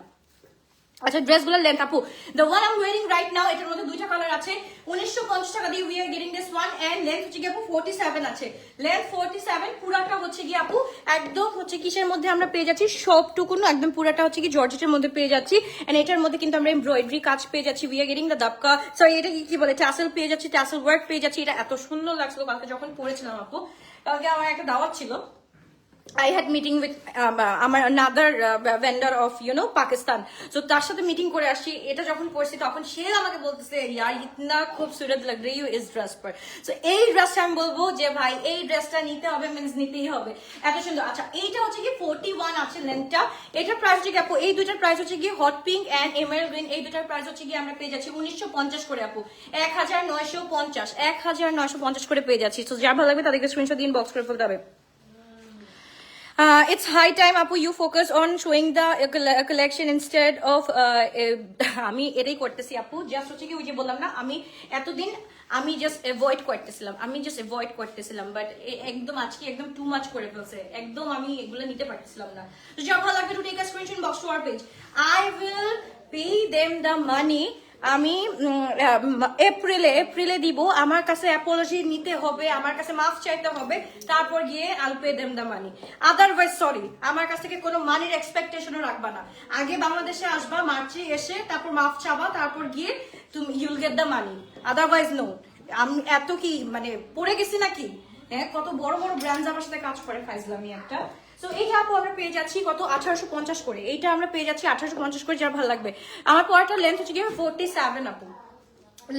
আচ্ছা ড্রেসগুলোর লেন্থ আপু, the one I'm wearing right now এটার মধ্যে দুইটা কালার আছে, 1950 টাকা দিয়ে we are getting this one and length হচ্ছে কি আপু 47 আছে, length 47, পুরাটা হচ্ছে কি আপু একদম হচ্ছে কিসের মধ্যে আমরা পেয়ে যাচ্ছি, সবটুকুন একদম পুরাটা হচ্ছে কি জর্জেটের মধ্যে পেয়ে যাচ্ছি and এটার মধ্যে কিন্তু আমরা এমব্রয়ডারি কাজ পেয়ে যাচ্ছি, we are getting the দাবকা, সরি এটা কি বলে টাসেল পেয়ে যাচ্ছি, টাসেল ওয়ার্ক পেয়ে যাচ্ছি। এটা এত সুন্দর লাগছিল কালকে যখন পরেছিলাম আপু, কালকে আমার একটা দাওয়াত ছিল, I had meeting with আমার another vendor of Pakistan, so তার সাথে মিটিং করে আসছি, এটা যখন পড়ছি তখন সে আমাকে বলতেছে ইয়ার ইতনা খুবসুরত লাগ রही हो इस ड्रेस पर। সো এই ড্রেসটা আমি বলবো যে ভাই এই ড্রেসটা নিতে হবে, মিন্স নিতেই হবে, এত সুন্দর। আচ্ছা এইটা হচ্ছে কি 41 আছে লেন্থটা, এটার প্রাইস হচ্ছে কি আপু, এই দুইটার প্রাইস হচ্ছে কি hot pink and emerald green, এই দুইটার প্রাইস হচ্ছে কি আমরা পেয়ে যাচ্ছি 1950 করে আপু, 1950 করে পেয়ে যাচ্ছি। তো যার ভালো লাগবে তাদেরকে স্ক্রিনশট দিন, বক্স করে ফেলতে হবে। It's high time আপু you focus on showing the collection instead of আমি এটাই করতেছি আপু, জাস্ট হচ্ছে কি ওই যে বললাম না আমি এতদিন আমি জাস্ট অ্যাভয়েড করতেছিলাম বাট একদম আজকে একদম টু মাচ করে ফেলছে, একদম আমি এগুলো নিতে পারতেছিলাম না। তো যা ভালো লাগবে to take a screenshot box to our page, I will pay them the money, আমি এপ্রিলে দিব, আমার কাছে অ্যাপোলজি নিতে হবে, আমার কাছে মাফ চাইতে হবে, তারপর গিয়ে I'll pay them the money, otherwise sorry আমার কাছ থেকে কোনো মানির এক্সপেকটেশনও রাখবা না। আগে বাংলাদেশে আসবা, মার্চে এসে তারপর মাফ চাবা, তারপর গিয়ে তুমি you'll get the money, otherwise no. আমি এত কি মানে পড়ে গেছি নাকি, হ্যাঁ কত বড় বড় ব্র্যান্ড আমার সাথে কাজ করে ফাইজলামি একটা। সো এইটা আপু আমরা পেয়ে যাচ্ছি কত 1850 করে, এইটা আমরা পেয়ে যাচ্ছি 1850 করে, যার ভালো লাগবে। আমার পরাটার লেন্থ হচ্ছে গিয়ে 47 আপু,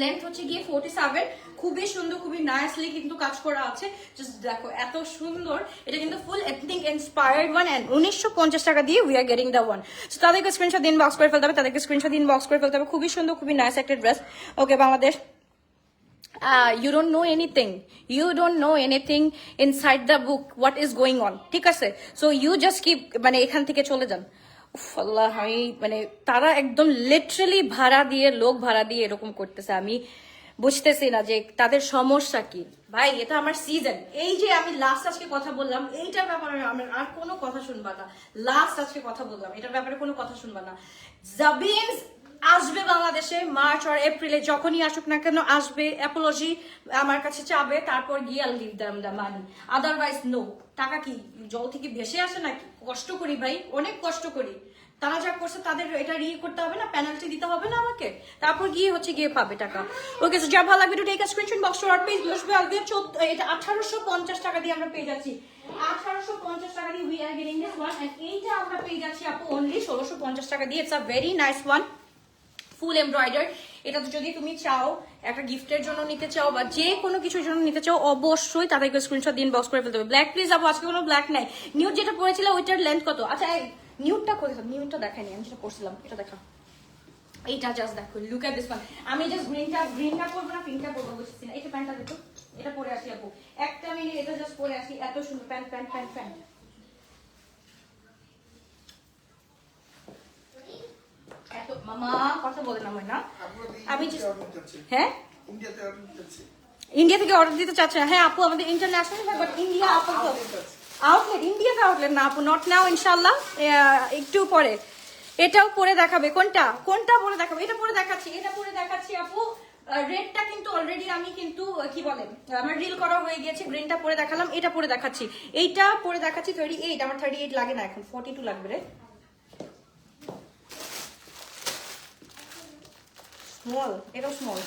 লেন্থ হচ্ছে গিয়ে 47, খুবই সুন্দর, খুবই নাইসলি কিন্তু কাজ করা আছে, জাস্ট দেখো এত সুন্দর। এটা কিন্তু ফুল এথনিক ইন্সপায়ার্ড ওয়ান এন্ড 1950 টাকা দিয়ে we are getting the one. So তাদেরকে স্ক্রিনশট দিন বক্স করে ফেলতে হবে, খুবই সুন্দর, খুবই নাইস একটা dress. Okay Bangladesh, you don't know anything inside the book what is going on, ঠিক আছে? so you just keep মানে এখান থেকে চলে যান। উফ আল্লাহ, আমি মানে তারা একদম লিটারালি লোক ভাড়া দিয়ে এরকম করতেছে, আমি বুঝতেছি না যে তাদের সমস্যা কি। ভাই এটা আমার সিজন, এই যে আমি লাস্ট আজকে কথা বললাম এইটার ব্যাপারে আমার আর কোনো কথা শুনবা না, লাস্ট আজকে কথা বললাম এটার ব্যাপারে কোনো কথা শুনবা না। জাবিনস আসবে বাংলাদেশে মার্চ আর এপ্রিলে, যখনই আসুক না কেন আসবে, অ্যাপোলজি আমার কাছে চাবে, তারপর গিয়ে I'll give them the money, otherwise no. টাকা কি জল থেকে ভেসে আসে নাকি? কষ্ট করি ভাই, অনেক কষ্ট করি, তারা যা করছে তাদের এটা করতে হবে না, পেনাল্টি দিতে হবে না আমাকে, তারপর গিয়ে পাবে টাকা। ওকে সো যা ভালো লাগবে to take a screenshot box to our page, বসবে আসবে এটা 1850 টাকা দিয়ে আমরা পেয়ে যাচ্ছি, 1850 টাকা দিয়ে we are getting this one and এইটা আমরা পেয়ে যাচ্ছি আপু অনলি 1650 টাকা দিয়ে। It's a very nice one, full embroider. এটা যদি তুমি চাও একটা গিফটের জন্য নিতে চাও বা যে কোনো কিছুর জন্য নিতে চাও, অবশ্যই তাদেরকে স্ক্রিনশট দিন বক্স করে ফেলতে হবে। ব্ল্যাক প্লিজ আপু, আজকে কোনো ব্ল্যাক নাই। নিউড যেটা পরেছিল ওইটার লেন্থ কত? আচ্ছা নিউডটা কোথায়? নিউডটা দেখাইনি, আমি যেটা পরছিলাম এটা দেখা, এইটা জাস্ট দেখো, লুক এট দিস ওয়ান। আমি জাস্ট গ্রিনটা করবো না পিঙ্কটা করবো বুঝছি না। এটা প্যান্টটা দেখো, এটা পরে আসি আপু, একটা মিনিট এটা জাস্ট পরে আসি, এত সুন্দর প্যান্ট প্যান্ট প্যান্ট প্যান্ট। এত মামা কথা বলে না হয় না, আমি হ্যাঁ ইন্ডিয়া থেকে অর্ডার দিতে চাচ্ছে। হ্যাঁ আপু আমাদের ইন্টারন্যাশনাল, বাট ইন্ডিয়া আউটলেট, ইন্ডিয়াতে আউটলেট না আপু, নট নাও, ইনশাল্লাহ একটু পরে। এটাও পরে দেখাবে, কোনটা পরে দেখাবে? এটা পরে দেখাচ্ছি আপু। রেডটা কিন্তু অলরেডি আমি কিন্তু কি বলে আমার রিল করা হয়ে গিয়েছে, গ্রিনটা পরে দেখালাম, এটা পরে দেখাচ্ছি, এইটা পরে দেখাচ্ছি 38, আমার 38 লাগে না এখন, 42 লাগবে রে, স্মল, এটাও স্মল।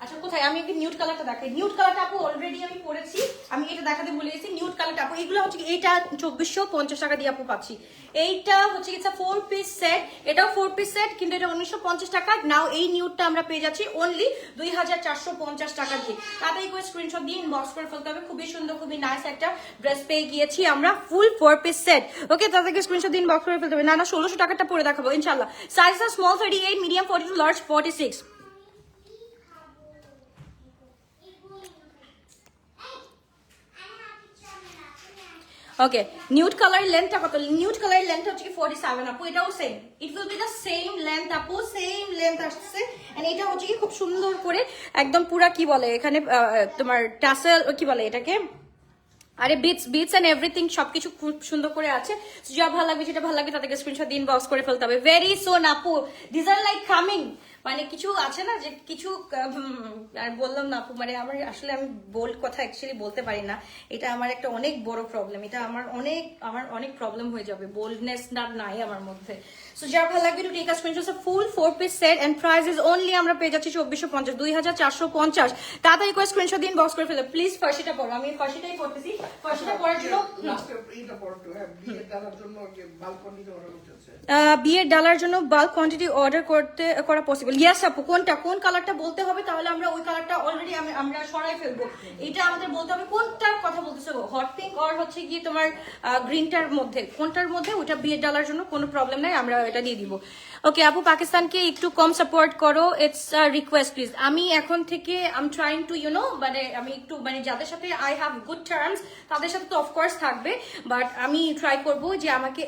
আচ্ছা কোথায় আমি একটু নিউড কালারটা দেখাই, নিউড কালারটা আপু অলরেডি আমি পরেছি, আমি এটা দেখাতে ভুলে গেছি। নিউড কালারটা আপু এগুলো হচ্ছে এটা 2450 টাকা দিয়ে আপু পাচ্ছি। এইটা হচ্ছে ইটস আ 4 পিস সেট, এটাও 4 পিস সেট, কিন্তু এটা 1950 টাকা। নাও এই নিউডটা আমরা পেয়ে যাচ্ছি অনলি 2450 টাকা দিয়ে। তাতেই করে স্ক্রিনশট দিয়ে ইনবক্স করে ফেলতে হবে। খুবই সুন্দর, খুবই নাইস একটা ড্রেস পেয়ে গিয়েছি আমরা, ফুল 4 পিস সেট। ওকে তাদেরকে স্ক্রিনশট দিয়ে ইনবক্স করে ফেলতে হবে। না 1600 টাকাটা পরে দেখাবো ইনশাল্লাহ। Size small 38, medium 42, large 46। ওকে নিউড কালার লেন্থটা কত? নিউড কালার লেন্থ হচ্ছে কি 47 আপু, এটাও same, it will be the same length আপু, সেম লেন্থ আসছে। এন্ড এটা হচ্ছে কি খুব সুন্দর করে একদম পুরা কি বলে এখানে তোমার টাসেল কি বলে এটাকে, আরে বিটস এন্ড এভরিথিং সবকিছু খুব সুন্দর করে আছে। যা ভালো লাগবে যেটা ভালো লাগবে তাদেরকে স্ক্রিনশট দিয়ে ইনবক্স করে ফেলতে হবে। ভেরি সোন আপু, দিস আর লাইক কামিং, মানে কিছু আছে না যে কিছু আর বললাম না আপু, মানে আমার আসলে আমি বোল্ড কথা অ্যাকচুয়ালি বলতে পারি না, এটা আমার একটা অনেক বড় প্রবলেম, এটা আমার অনেক প্রবলেম হয়ে যাবে, বোল্ডনেস নাই আমার মধ্যে। সো যার ভালো লাগবে to take a screenshot, full 4 piece set and price is only আমরা পেয়ে যাচ্ছি 2450, 2450। তাড়াতাড়ি করে স্ক্রিনশট দিন বক্স করে ফেলে প্লিজ। ফার্স্টটা পড়ো, আমি ফার্স্টটাই পড়তেছি, ফার্স্টটা পড়ার জন্য বিয়ের ডালার জন্য বাল্ক কোয়ান্টিটি অর্ডার করা পসিবল? ইয়েস আপু, কোন কালারটা বলতে হবে, তাহলে আমরা ওই কালারটা অলরেডি আমরা সরাই ফেলবো। এটা আমাদের বলতে হবে কোনটার কথা বলতেছে, হট পিঙ্ক আর হচ্ছে গিয়ে তোমার গ্রিনটার মধ্যে, কোনটার মধ্যে, ওটা বিয়ের ডালার জন্য কোনো প্রবলেম নাই, আমরা এটা দিয়ে দিব। ওকে আপু, পাকিস্তানকে একটু কম সাপোর্ট করো, ইটস রিকোয়েস্ট প্লিজ। আমি এখন থেকে আই এম ট্রাইং টু মানে আমি একটু মানে যাদের সাথে আই হ্যাভ গুড টার্মস তাদের সাথে তো অফকোর্স থাকবে, বাট আমি ট্রাই করব যে আমাকে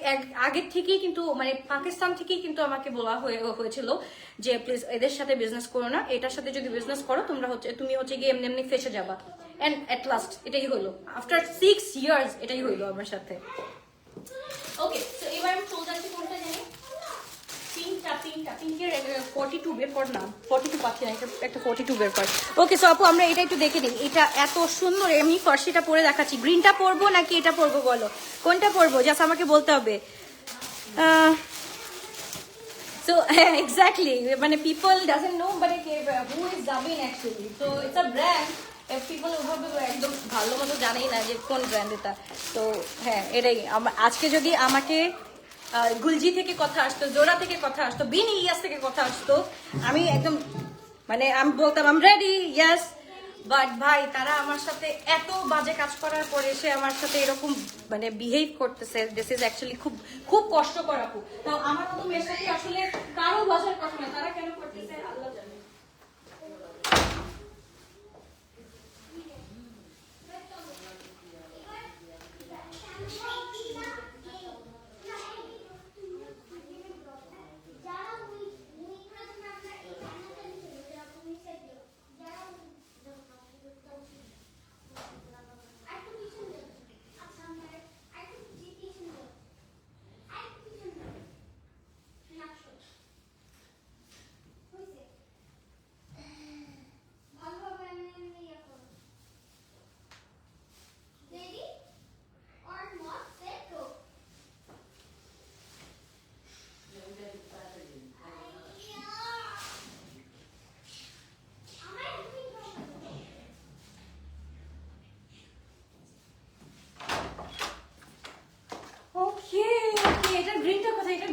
আগের থেকেই কিন্তু মানে পাকিস্তান থেকেই কিন্তু আমাকে বলা হয়েছিল যে প্লিজ এদের সাথে বিজনেস করো না, এটার সাথে যদি বিজনেস করো তুমি হচ্ছে গিয়ে এমনি ফেসে যাবা। এন্ড এট লাস্ট এটাই হইলো, আফটার 6 ইয়ার্স এটাই হইলো আমার সাথে। ওকে সো এবার আমি চলে যাচ্ছি কোনটা জানি, পিঙ্কের 42 বের কর না, 42 পাচ্ছি না, একটা 42 বের কর। ওকে সো আপু আমরা এটা একটু দেখে নিই, এটা এত সুন্দর, আমি ফার্স্টটা পরে দেখাচ্ছি। গ্রিনটা পরবো নাকি এটা পরবো বলো, কোনটা পরবো জাস্ট আমাকে বলতে হবে। সো এক্স্যাক্টলি মানে পিপল ডাজন্ট নো মানে who is Zabin actually, so it's a brand, people ওভাবে একদম ভালো মতো জানেই না যে কোন ব্র্যান্ড এটা। তো হ্যাঁ এটাই, আজকে যদি আমাকে গুলজি থেকে কথা আসতো, জোড়া থেকে কথা আসতো, বিন ইলিয়াস থেকে কথা আসতো, আমি একদম মানে আমি বলতাম আম রেডি ইয়েস, বাট ভাই তারা আমার সাথে এত বাজে কাজ করার পরে এসে আমার সাথে এরকম মানে বিহেভ করতেছে, দিস ইজ অ্যাকচুয়ালি খুব খুব কষ্টকর আপু। তো আমার মতো মেয়ের সাথে আসলে কারো বাজার কথা না, তারা কেন করতেছে আল্লাহ জানে।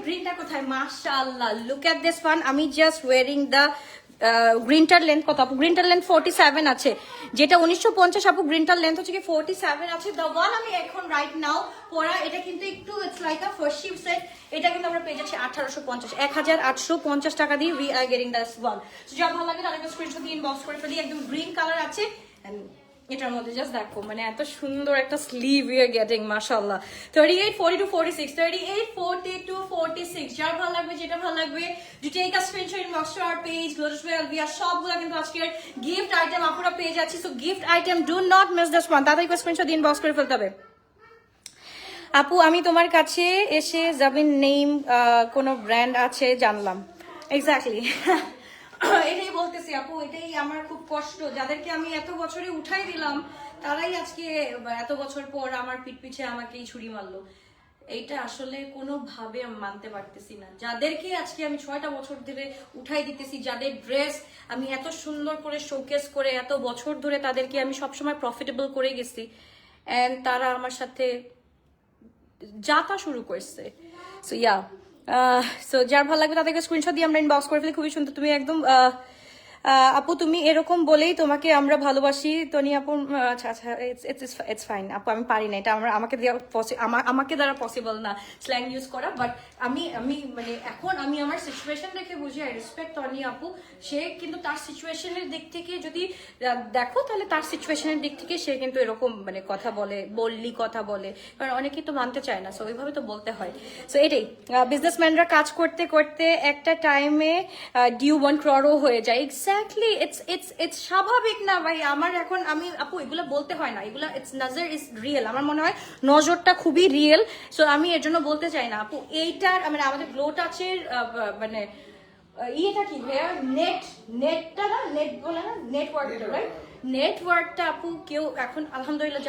গ্রিনটা কোথায়? মাশাআল্লাহ, লুক এট দিস ওয়ান। আমি জাস্ট ওয়্যারিং দ্য গ্রিনটার লেন্থ কত আপু? গ্রিনটার লেন্থ 47 আছে, যেটা 1950 আপু, গ্রিনটার লেন্থ হচ্ছে কি 47 আছে। দ্য ওয়ান আমি এখন রাইট নাও পরা, এটা কিন্তু একটু it's like a first ship set, এটা কিন্তু আমরা পেয়ে যাচ্ছি 1850 টাকা দিয়ে we are getting this one. So যা ভালো লাগে তাদেরকে স্ক্রিনশট দিয়ে ইনবক্স করে ফেলি। একদম গ্রিন কালার আছে, এটার মধ্যে জাস্ট দেখো মানে এত সুন্দর একটা স্লিভ ইউ আর গেটিং মাশাআল্লাহ। 38, 42, 46, 38, 42, 46, যার ভালো লাগবে যেটা ভালো লাগবে do take a screenshot inbox to our page glorious well. We are সবগুলো কিন্তু আজকের গিফট আইটেম আপুরা পেয়ে যাচ্ছি। So gift item do not miss this one, তাদেরকে স্ক্রিনশট দিয়ে ইনবক্স করে ফেলতে হবে। আপু আমি তোমার কাছে এসে জাবিন নেম কোন ব্র্যান্ড আছে জানলাম। এক্স্যাক্টলি এটাই বলতেছি আপু, এটাই আমার খুব কষ্ট, যাদেরকে আমি এত বছরে উঠাই দিলাম তারাই আজকে এত বছর পর আমার পিঠ পিছে আমাকেই ছুরি মারলো। এইটা আসলে কোনোভাবে আমি মানতে পারতেছি না। যাদেরকে আজকে আমি 6টা বছর ধরে উঠাই দিতেছি, যাদের ড্রেস আমি এত সুন্দর করে শোকেস করে এত বছর ধরে তাদেরকে আমি সবসময় প্রফিটেবল করে গেছি, এন্ড তারা আমার সাথে যাতা শুরু করছে। সো ইয়া, সো যার ভালো লাগবে তাদেরকে স্ক্রিনশট দিয়ে আমরা ইনবক্স করে ফেলি। খুবই সুন্দর, তুমি একদম আপু তুমি এরকম বলেই তোমাকে আমরা ভালোবাসি তনি আপু। আচ্ছা আচ্ছা, ইটস ফাইন আপু, আমি পারি না এটা, আমাকে দ্বারা পসিবল না স্ল্যাং ইউজ করা। বাট আমি আমি মানে এখন আমি আমার সিচুয়েশন দেখে বুঝি, আই রেসপেক্ট তনি আপু। সে কিন্তু তার সিচুয়েশনের দিক থেকে যদি দেখো, তাহলে তার সিচুয়েশনের দিক থেকে সে কিন্তু এরকম মানে কথা বলে, কারণ অনেকে তো মানতে চায় না, সো ওইভাবে তো বলতে হয়। সো এটাই, বিজনেসম্যানরা কাজ করতে করতে একটা টাইমে ডিউ 1 crore হয়ে যায়। এক্স্যাক্টলি, ইটস স্বাভাবিক না ভাই। আমার এখন আমি আপু এগুলো বলতে হয় না, এগুলো ইটস নজর ইজ রিয়েল। আমার মনে হয় নজরটা খুবই রিয়েল, সো আমি এর জন্য বলতে চাই না আপু। এইটার মানে আমাদের গ্লো টাচের মানে ইয়েটা কি ভাইয়া, নেটটা না, নেট বলে না, নেটওয়ার্কটা, রাইট? নেটওয়ার্কটা আপু কেউ এখন আলহামদুলিল্লাহ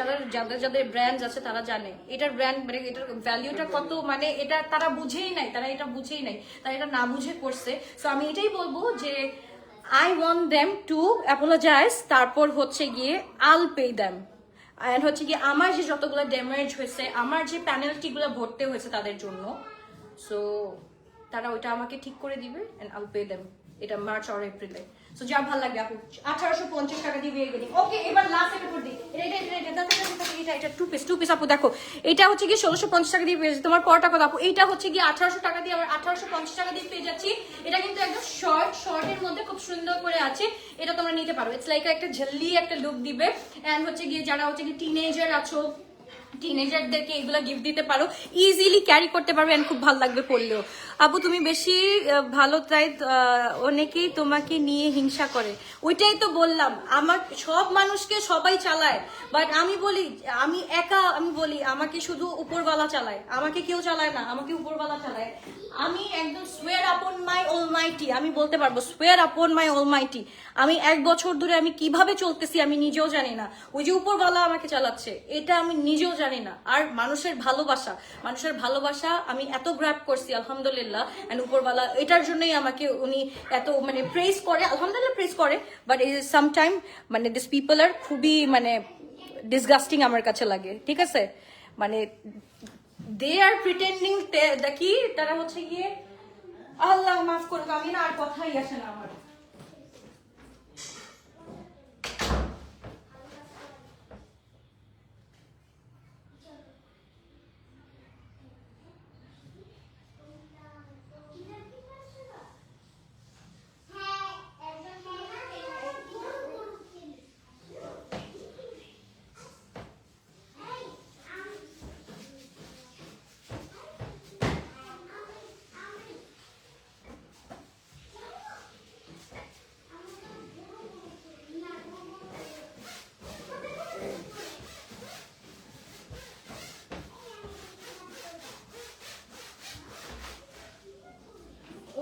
যাদের ব্র্যান্ড আছে তারা জানে এটার ব্র্যান্ড মানে এটার ভ্যালিউটা কত, মানে এটা তারা বুঝেই নাই, তারা এটা না বুঝে করছে। সো আমি এটাই বলবো যে I want them to apologise, তারপর হচ্ছে গিয়ে আল পে দেম। অ্যান্ড হচ্ছে গিয়ে আমার যে যতগুলো ড্যামেজ হয়েছে, আমার যে পেনাল্টিগুলো ভরতে হয়েছে তাদের জন্য, সো তারা ওইটা আমাকে ঠিক করে দিবে এন্ড আল পে দেম। এটা মার্চ আর এপ্রিলে। সো যা ভালো লাগবে আপু, 1850 টাকা দিয়ে বিয়ে গেলি। ওকে, এবার লাস্ট একটা করে দিই। এটা টু পিস আপু দেখো, এটা হচ্ছে কি 1650 টাকা দিয়ে পেয়ে যাচ্ছি। তোমার পরটা কত আপু? এইটা হচ্ছে কি 1800 টাকা দিয়ে, আবার 1850 টাকা দিয়ে পেয়ে যাচ্ছি। এটা কিন্তু একদম শর্টের মধ্যে খুব সুন্দর করে আছে, এটা তোমরা নিতে পারো। ইটস লাইক একটা ঝাল্লি একটা লুক দিবে। এন্ড হচ্ছে গিয়ে যারা হচ্ছে কি টিনেজার আছো, টিনেজারদেরকে এগুলো গিফট দিতে পারো, ইজিলি ক্যারি করতে পারবে এন্ড খুব ভালো লাগবে পড়লেও। আপু তুমি বেশি ভালো, তাই অনেকেই তোমাকে নিয়ে হিংসা করে। ওইটাই তো বললাম, আমার সব মানুষকে সবাই চালায়, বাট আমি বলি আমি একা, আমি বলি আমাকে শুধু উপরওয়ালা চালায়, আমাকে কেউ চালায় না, আমাকে উপরওয়ালা চালায়। আমি একদম সোয়ার আপন মাই অলমাইটি, আমি বলতে পারবো সোয়ার আপন মাই অলমাইটি। আমি 1 বছর ধরে আমি কিভাবে চলতেছি আমি নিজেও জানি না, ওই যে উপরওয়ালা আমাকে চালাচ্ছে এটা আমি নিজেও জানি না। আর মানুষের ভালোবাসা আমি এত গ্র্যাব করছি আলহামদুলিল্লাহ, এন্ড উপরওয়ালা এটার জন্যই আমাকে উনি এত মানে প্রেজ করে, আলহামদুলিল্লাহ প্রেজ করে। বাট সামটাইম মানে দিস পিপল আর খুবই মানে ডিসগাস্টিং আমার কাছে লাগে, ঠিক আছে? মানে দে আর প্রিটেন্ডিং, দেখি তারা হচ্ছে গিয়ে, আল্লাহ মাফ করুক, আমি না আর কথাই আসে না আমার।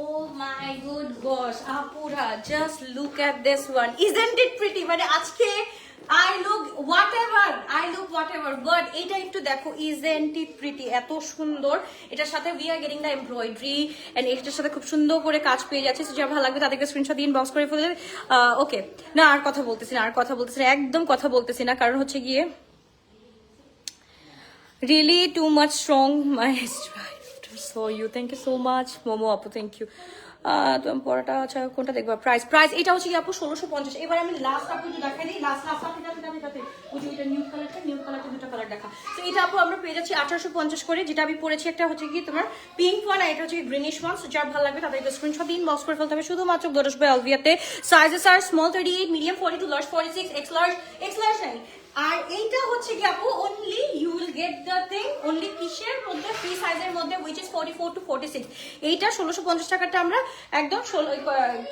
Oh my good gosh, Apura, just look at this one. Isn't it pretty? মানে আজকে I look whatever, but এটা একটু দেখো, isn't it pretty? এত সুন্দর। এটার সাথে we are getting the embroidery and এটার সাথে খুব সুন্দর করে কাজ পেয়ে যাচ্ছে। তো যা ভালো লাগবে তাদেরকে স্ক্রিনশট দিয়ে ইনবক্স করে ফেলে। ওকে, না আর কথা বলতেছি না, একদম কথা বলতেছি না, কারণ হচ্ছে গিয়ে really too much strong my for you. Thank you so much Momo আপু, thank you. তুমি পড়াটা আচ্ছা কোনটা দেখবা? প্রাইস এটা হচ্ছে কি আপু 1650। এবার আমি লাস্ট আপু দেখাই দিই, লাস্ট আপনি ওই যে এটা নিউ কালারটা দুটো কালার দেখা। তো এটা আপু আমরা পেয়ে যাচ্ছি 1850 করে, যেটা আমি পরেছি একটা হচ্ছে কি তোমার পিঙ্ক ওয়ান, আর এটা হচ্ছে গ্রিনিশ ওয়ান। সো যার ভালো লাগবে তাদেরকে স্ক্রিনশট দিন, বক্স করে ফেলতে হবে শুধুমাত্র গ্লোটাস বাই আলভিয়াতে। Sizes are small 38, medium 42, large 46, X large নাই। আর এইটা হচ্ছে কি আপু only you will get the thing only কিসের মধ্যে, ফ্রি সাইজের মধ্যে, উইচ ইজ 44 to 46। এইটা 1650 টাকাটা আমরা একদম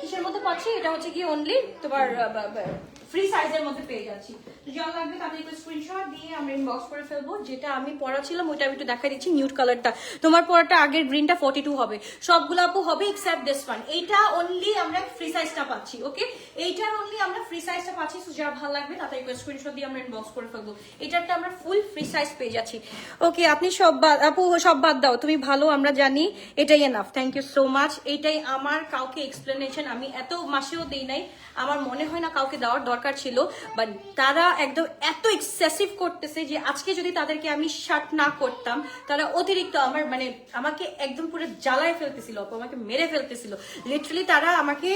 কিসের মধ্যে পাচ্ছি, এটা হচ্ছে কি অনলি তোমার ফ্রি সাইজের মধ্যে পেয়ে যাচ্ছি। তো যা লাগবে তাদেরকে স্ক্রিনশট দিয়ে আমরা ইনবক্স করে ফেলবো। যেটা আমি পরা ছিলাম ওইটা আমি একটু দেখাই দিচ্ছি, নিউড কালারটা। তোমার পরাটা আগের গ্রিনটা 42 হবে, সবগুলো আপু হবে এক্সেপ্ট দিস ওয়ান। এইটা অনলি আমরা ফ্রি সাইজটা পাচ্ছি, ওকে? এইটার অনলি আমরা ফ্রি সাইজটা পাচ্ছি। তো যা ভালো লাগবে তাদেরকে স্ক্রিনশট দিয়ে আমরা ইনবক্স করে ফেলবো। এটারটা আমরা ফুল ফ্রি সাইজ পেয়ে যাচ্ছি। ওকে, আপনি আপু সব বাদ দাও, তুমি ভালো আমরা জানি, এটাই enough. Thank you so much. এটাই আমার কাউকে এক্সপ্লেনেশন আমি এত মাসেও দেই নাই, আমার মনে হয় না কাউকে দেওয়ার দরকার ছিল, বাট তারা একদম এত এক্সেসিভ করতেছে যে আজকে যদি তাদেরকে আমি শার্ট না করতাম তারা অতিরিক্ত আমার মানে আমাকে একদম পুরো জ্বালায় ফেলতেছিল, আমাকে মেরে ফেলতেছিল লিটারালি। তারা আমাকে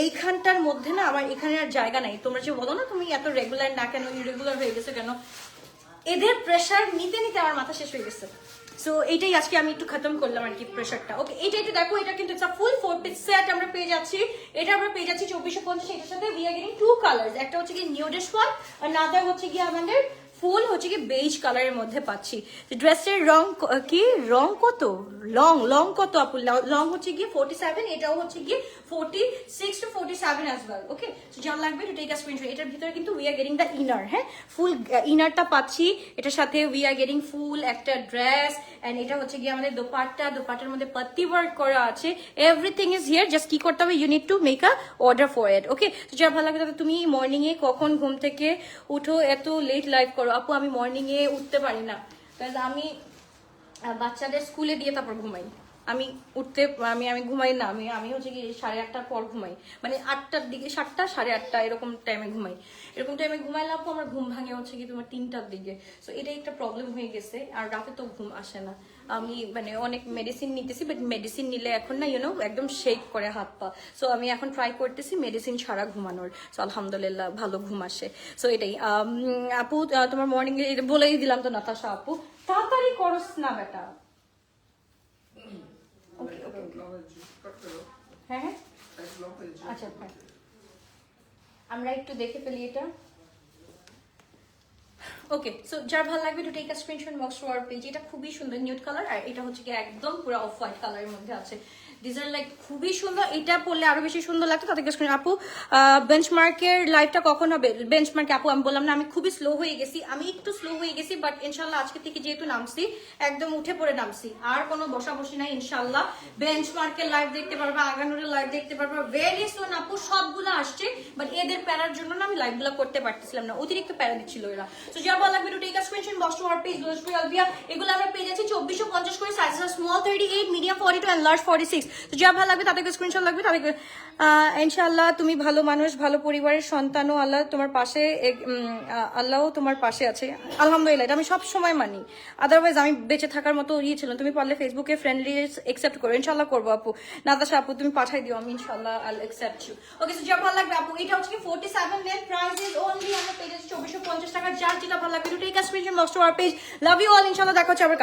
এইখানটার মধ্যে না, আমার এখানে আর জায়গা নাই। তোমরা যে বলো না তুমি এত রেগুলার না কেন, ইরেগুলার হয়ে গেছে কেন, এদের প্রেশার নিতে নিতে আমার মাথা শেষ হয়ে গেছে। সো এইটাই আজকে আমি একটু খতম করলাম আর কি প্রেশারটা। ওকে, এইটা একটু দেখো, এটা কিন্তু ফুল 4 পিস সেট আমরা পেয়ে যাচ্ছি। এটা আমরা পেয়ে যাচ্ছি 2450। এটার সাথে উই আর গেটিং 2 কালার্স, একটা হচ্ছে কি নিউডিশ ওয়ান, আর নাদার হচ্ছে কি আমাদের ফুল হচ্ছে কি বেজ কালারের মধ্যে পাচ্ছি। ড্রেসের রং কি, রং কত, লং কত আপু? লং হচ্ছে গিয়ে 47, এটাও হচ্ছে গিয়ে 46 to 47 as well. Okay, so যা লাগবে টু টেক আ স্ক্রিনশট। এটার ভিতরে কিন্তু we are getting the inner, হ্যাঁ ফুল ইনারটা পাচ্ছি। এটার সাথে উই আর গেটিং ফুল একটা ড্রেস, এন্ড এটা হচ্ছে গিয়ে আমাদের দোপাট্টার মধ্যে পাত্তি ওয়ার্ক করা আছে। এভরিথিং ইজ হিয়ার, জাস্ট কি করতে হবে, you need to make a order for it. Okay, তো যা ভালো লাগে তাহলে তুমি মর্নিং এ কখন ঘুম থেকে উঠো, এত লেট লাইভ করো? আপু আমি মর্নিং এ উঠতে পারি না, কারণ আমি বাচ্চাদের স্কুলে দিয়ে তারপর ঘুমাই। আমি উঠতে আমি ঘুমাই না, আমি হচ্ছে কি 8:30 পর ঘুমাই, মানে 8টার দিকে, 7টা 8:30 এরকম টাইমে ঘুমাই। এরকম টাইমে ঘুমাইলে আপু আমার ঘুম ভাঙে হচ্ছে কি তোমার 3টার দিকে। সো এটাই একটা প্রবলেম হয়ে গেছে, আর রাতে তো ঘুম আসে না। আমি মানে অনেক মেডিসিন নিতেছি, বাট মেডিসিন নিলে এখন না একদম শেক করে হাত পা। সো আমি এখন ট্রাই করতেছি মেডিসিন ছাড়া ঘুমানোর। সো আলহামদুলিল্লাহ ভালো ঘুম আসে। সো এটাই আপু, তোমার মর্নিং এ বলেই দিলাম তো নাতাশা আপু, তাড়াতাড়ি করস না বেটা। হ্যাঁ হ্যাঁ আচ্ছা, আমরা একটু দেখে ফেলি এটা। ওকে, সো যার ভালো লাগবে to take a screenshot box to our page. এটা খুবই সুন্দর নিউড কালার, আর এটা হচ্ছে কি একদম পুরো অফ হোয়াইট কালারের মধ্যে আছে। দিস আর লাইক খুবই সুন্দর। এটা পরলে আরো বেশি সুন্দর লাগতো। তাদেরকে স্ক্রিন আপু বেঞ্চমার্কের লাইভটা কখন হবে? বেঞ্চমার্কে আপু আমি বললাম না আমি খুবই স্লো হয়ে গেছি, আমি একটু স্লো হয়ে গেছি, বাট ইনশাল্লাহ আজকে থেকে যেহেতু নামছি একদম উঠে পড়ে নামছি, আর কোনো বসাবসি নাই। ইনশাল্লাহ বেঞ্চমার্কের লাইভ দেখতে পারবা, আগানোর লাইভ দেখতে পারবা ভেরি সুন আপু। সবগুলো আসছে, বাট এদের প্যারার জন্য না আমি লাইভগুলো করতে পারতেছিলাম না, অতিরিক্ত প্যারা দিচ্ছিল এরা। তো যা ভালো লাগবে to take a screenshot box to our page লুজফ্রি আলবিয়া। এগুলো আমরা পেয়ে যাচ্ছি 2450 করে, size small 38, medium 42 and large 46। তো যা ভালো লাগবে তাদেরকে স্ক্রিনশট লাগবে, তাদেরকে ইনশাআল্লাহ তুমি ভালো মানুষ, ভালো পরিবারের সন্তানও আল্লাহ তোমার পাশে, আল্লাহও তোমার পাশে আছে আলহামদুলিল্লাহ। এটা আমি সব সময় মানি, আদারওয়াইজ আমি বেঁচে থাকার মতো ইয়ে ছিল। তুমি পারলে ফেসবুকে ফ্রেন্ডলি অ্যাকসেপ্ট করো, ইনশাআল্লাহ করবো আপু। নাতাশা আপু তুমি পাঠাই দিও, আমি ইনশাআল্লাহ I will accept you. Okay, so যা ভালো লাগবে আপু। এটা হচ্ছে 47 নেট প্রাইস ইজ অনলি আমরা পেয়ে যাচ্ছি 2450 টাকা। যার যেটা ভালো লাগবে to take a screenshot box to our page. Love you all, ইনশাআল্লাহ দেখা হচ্ছে আবার।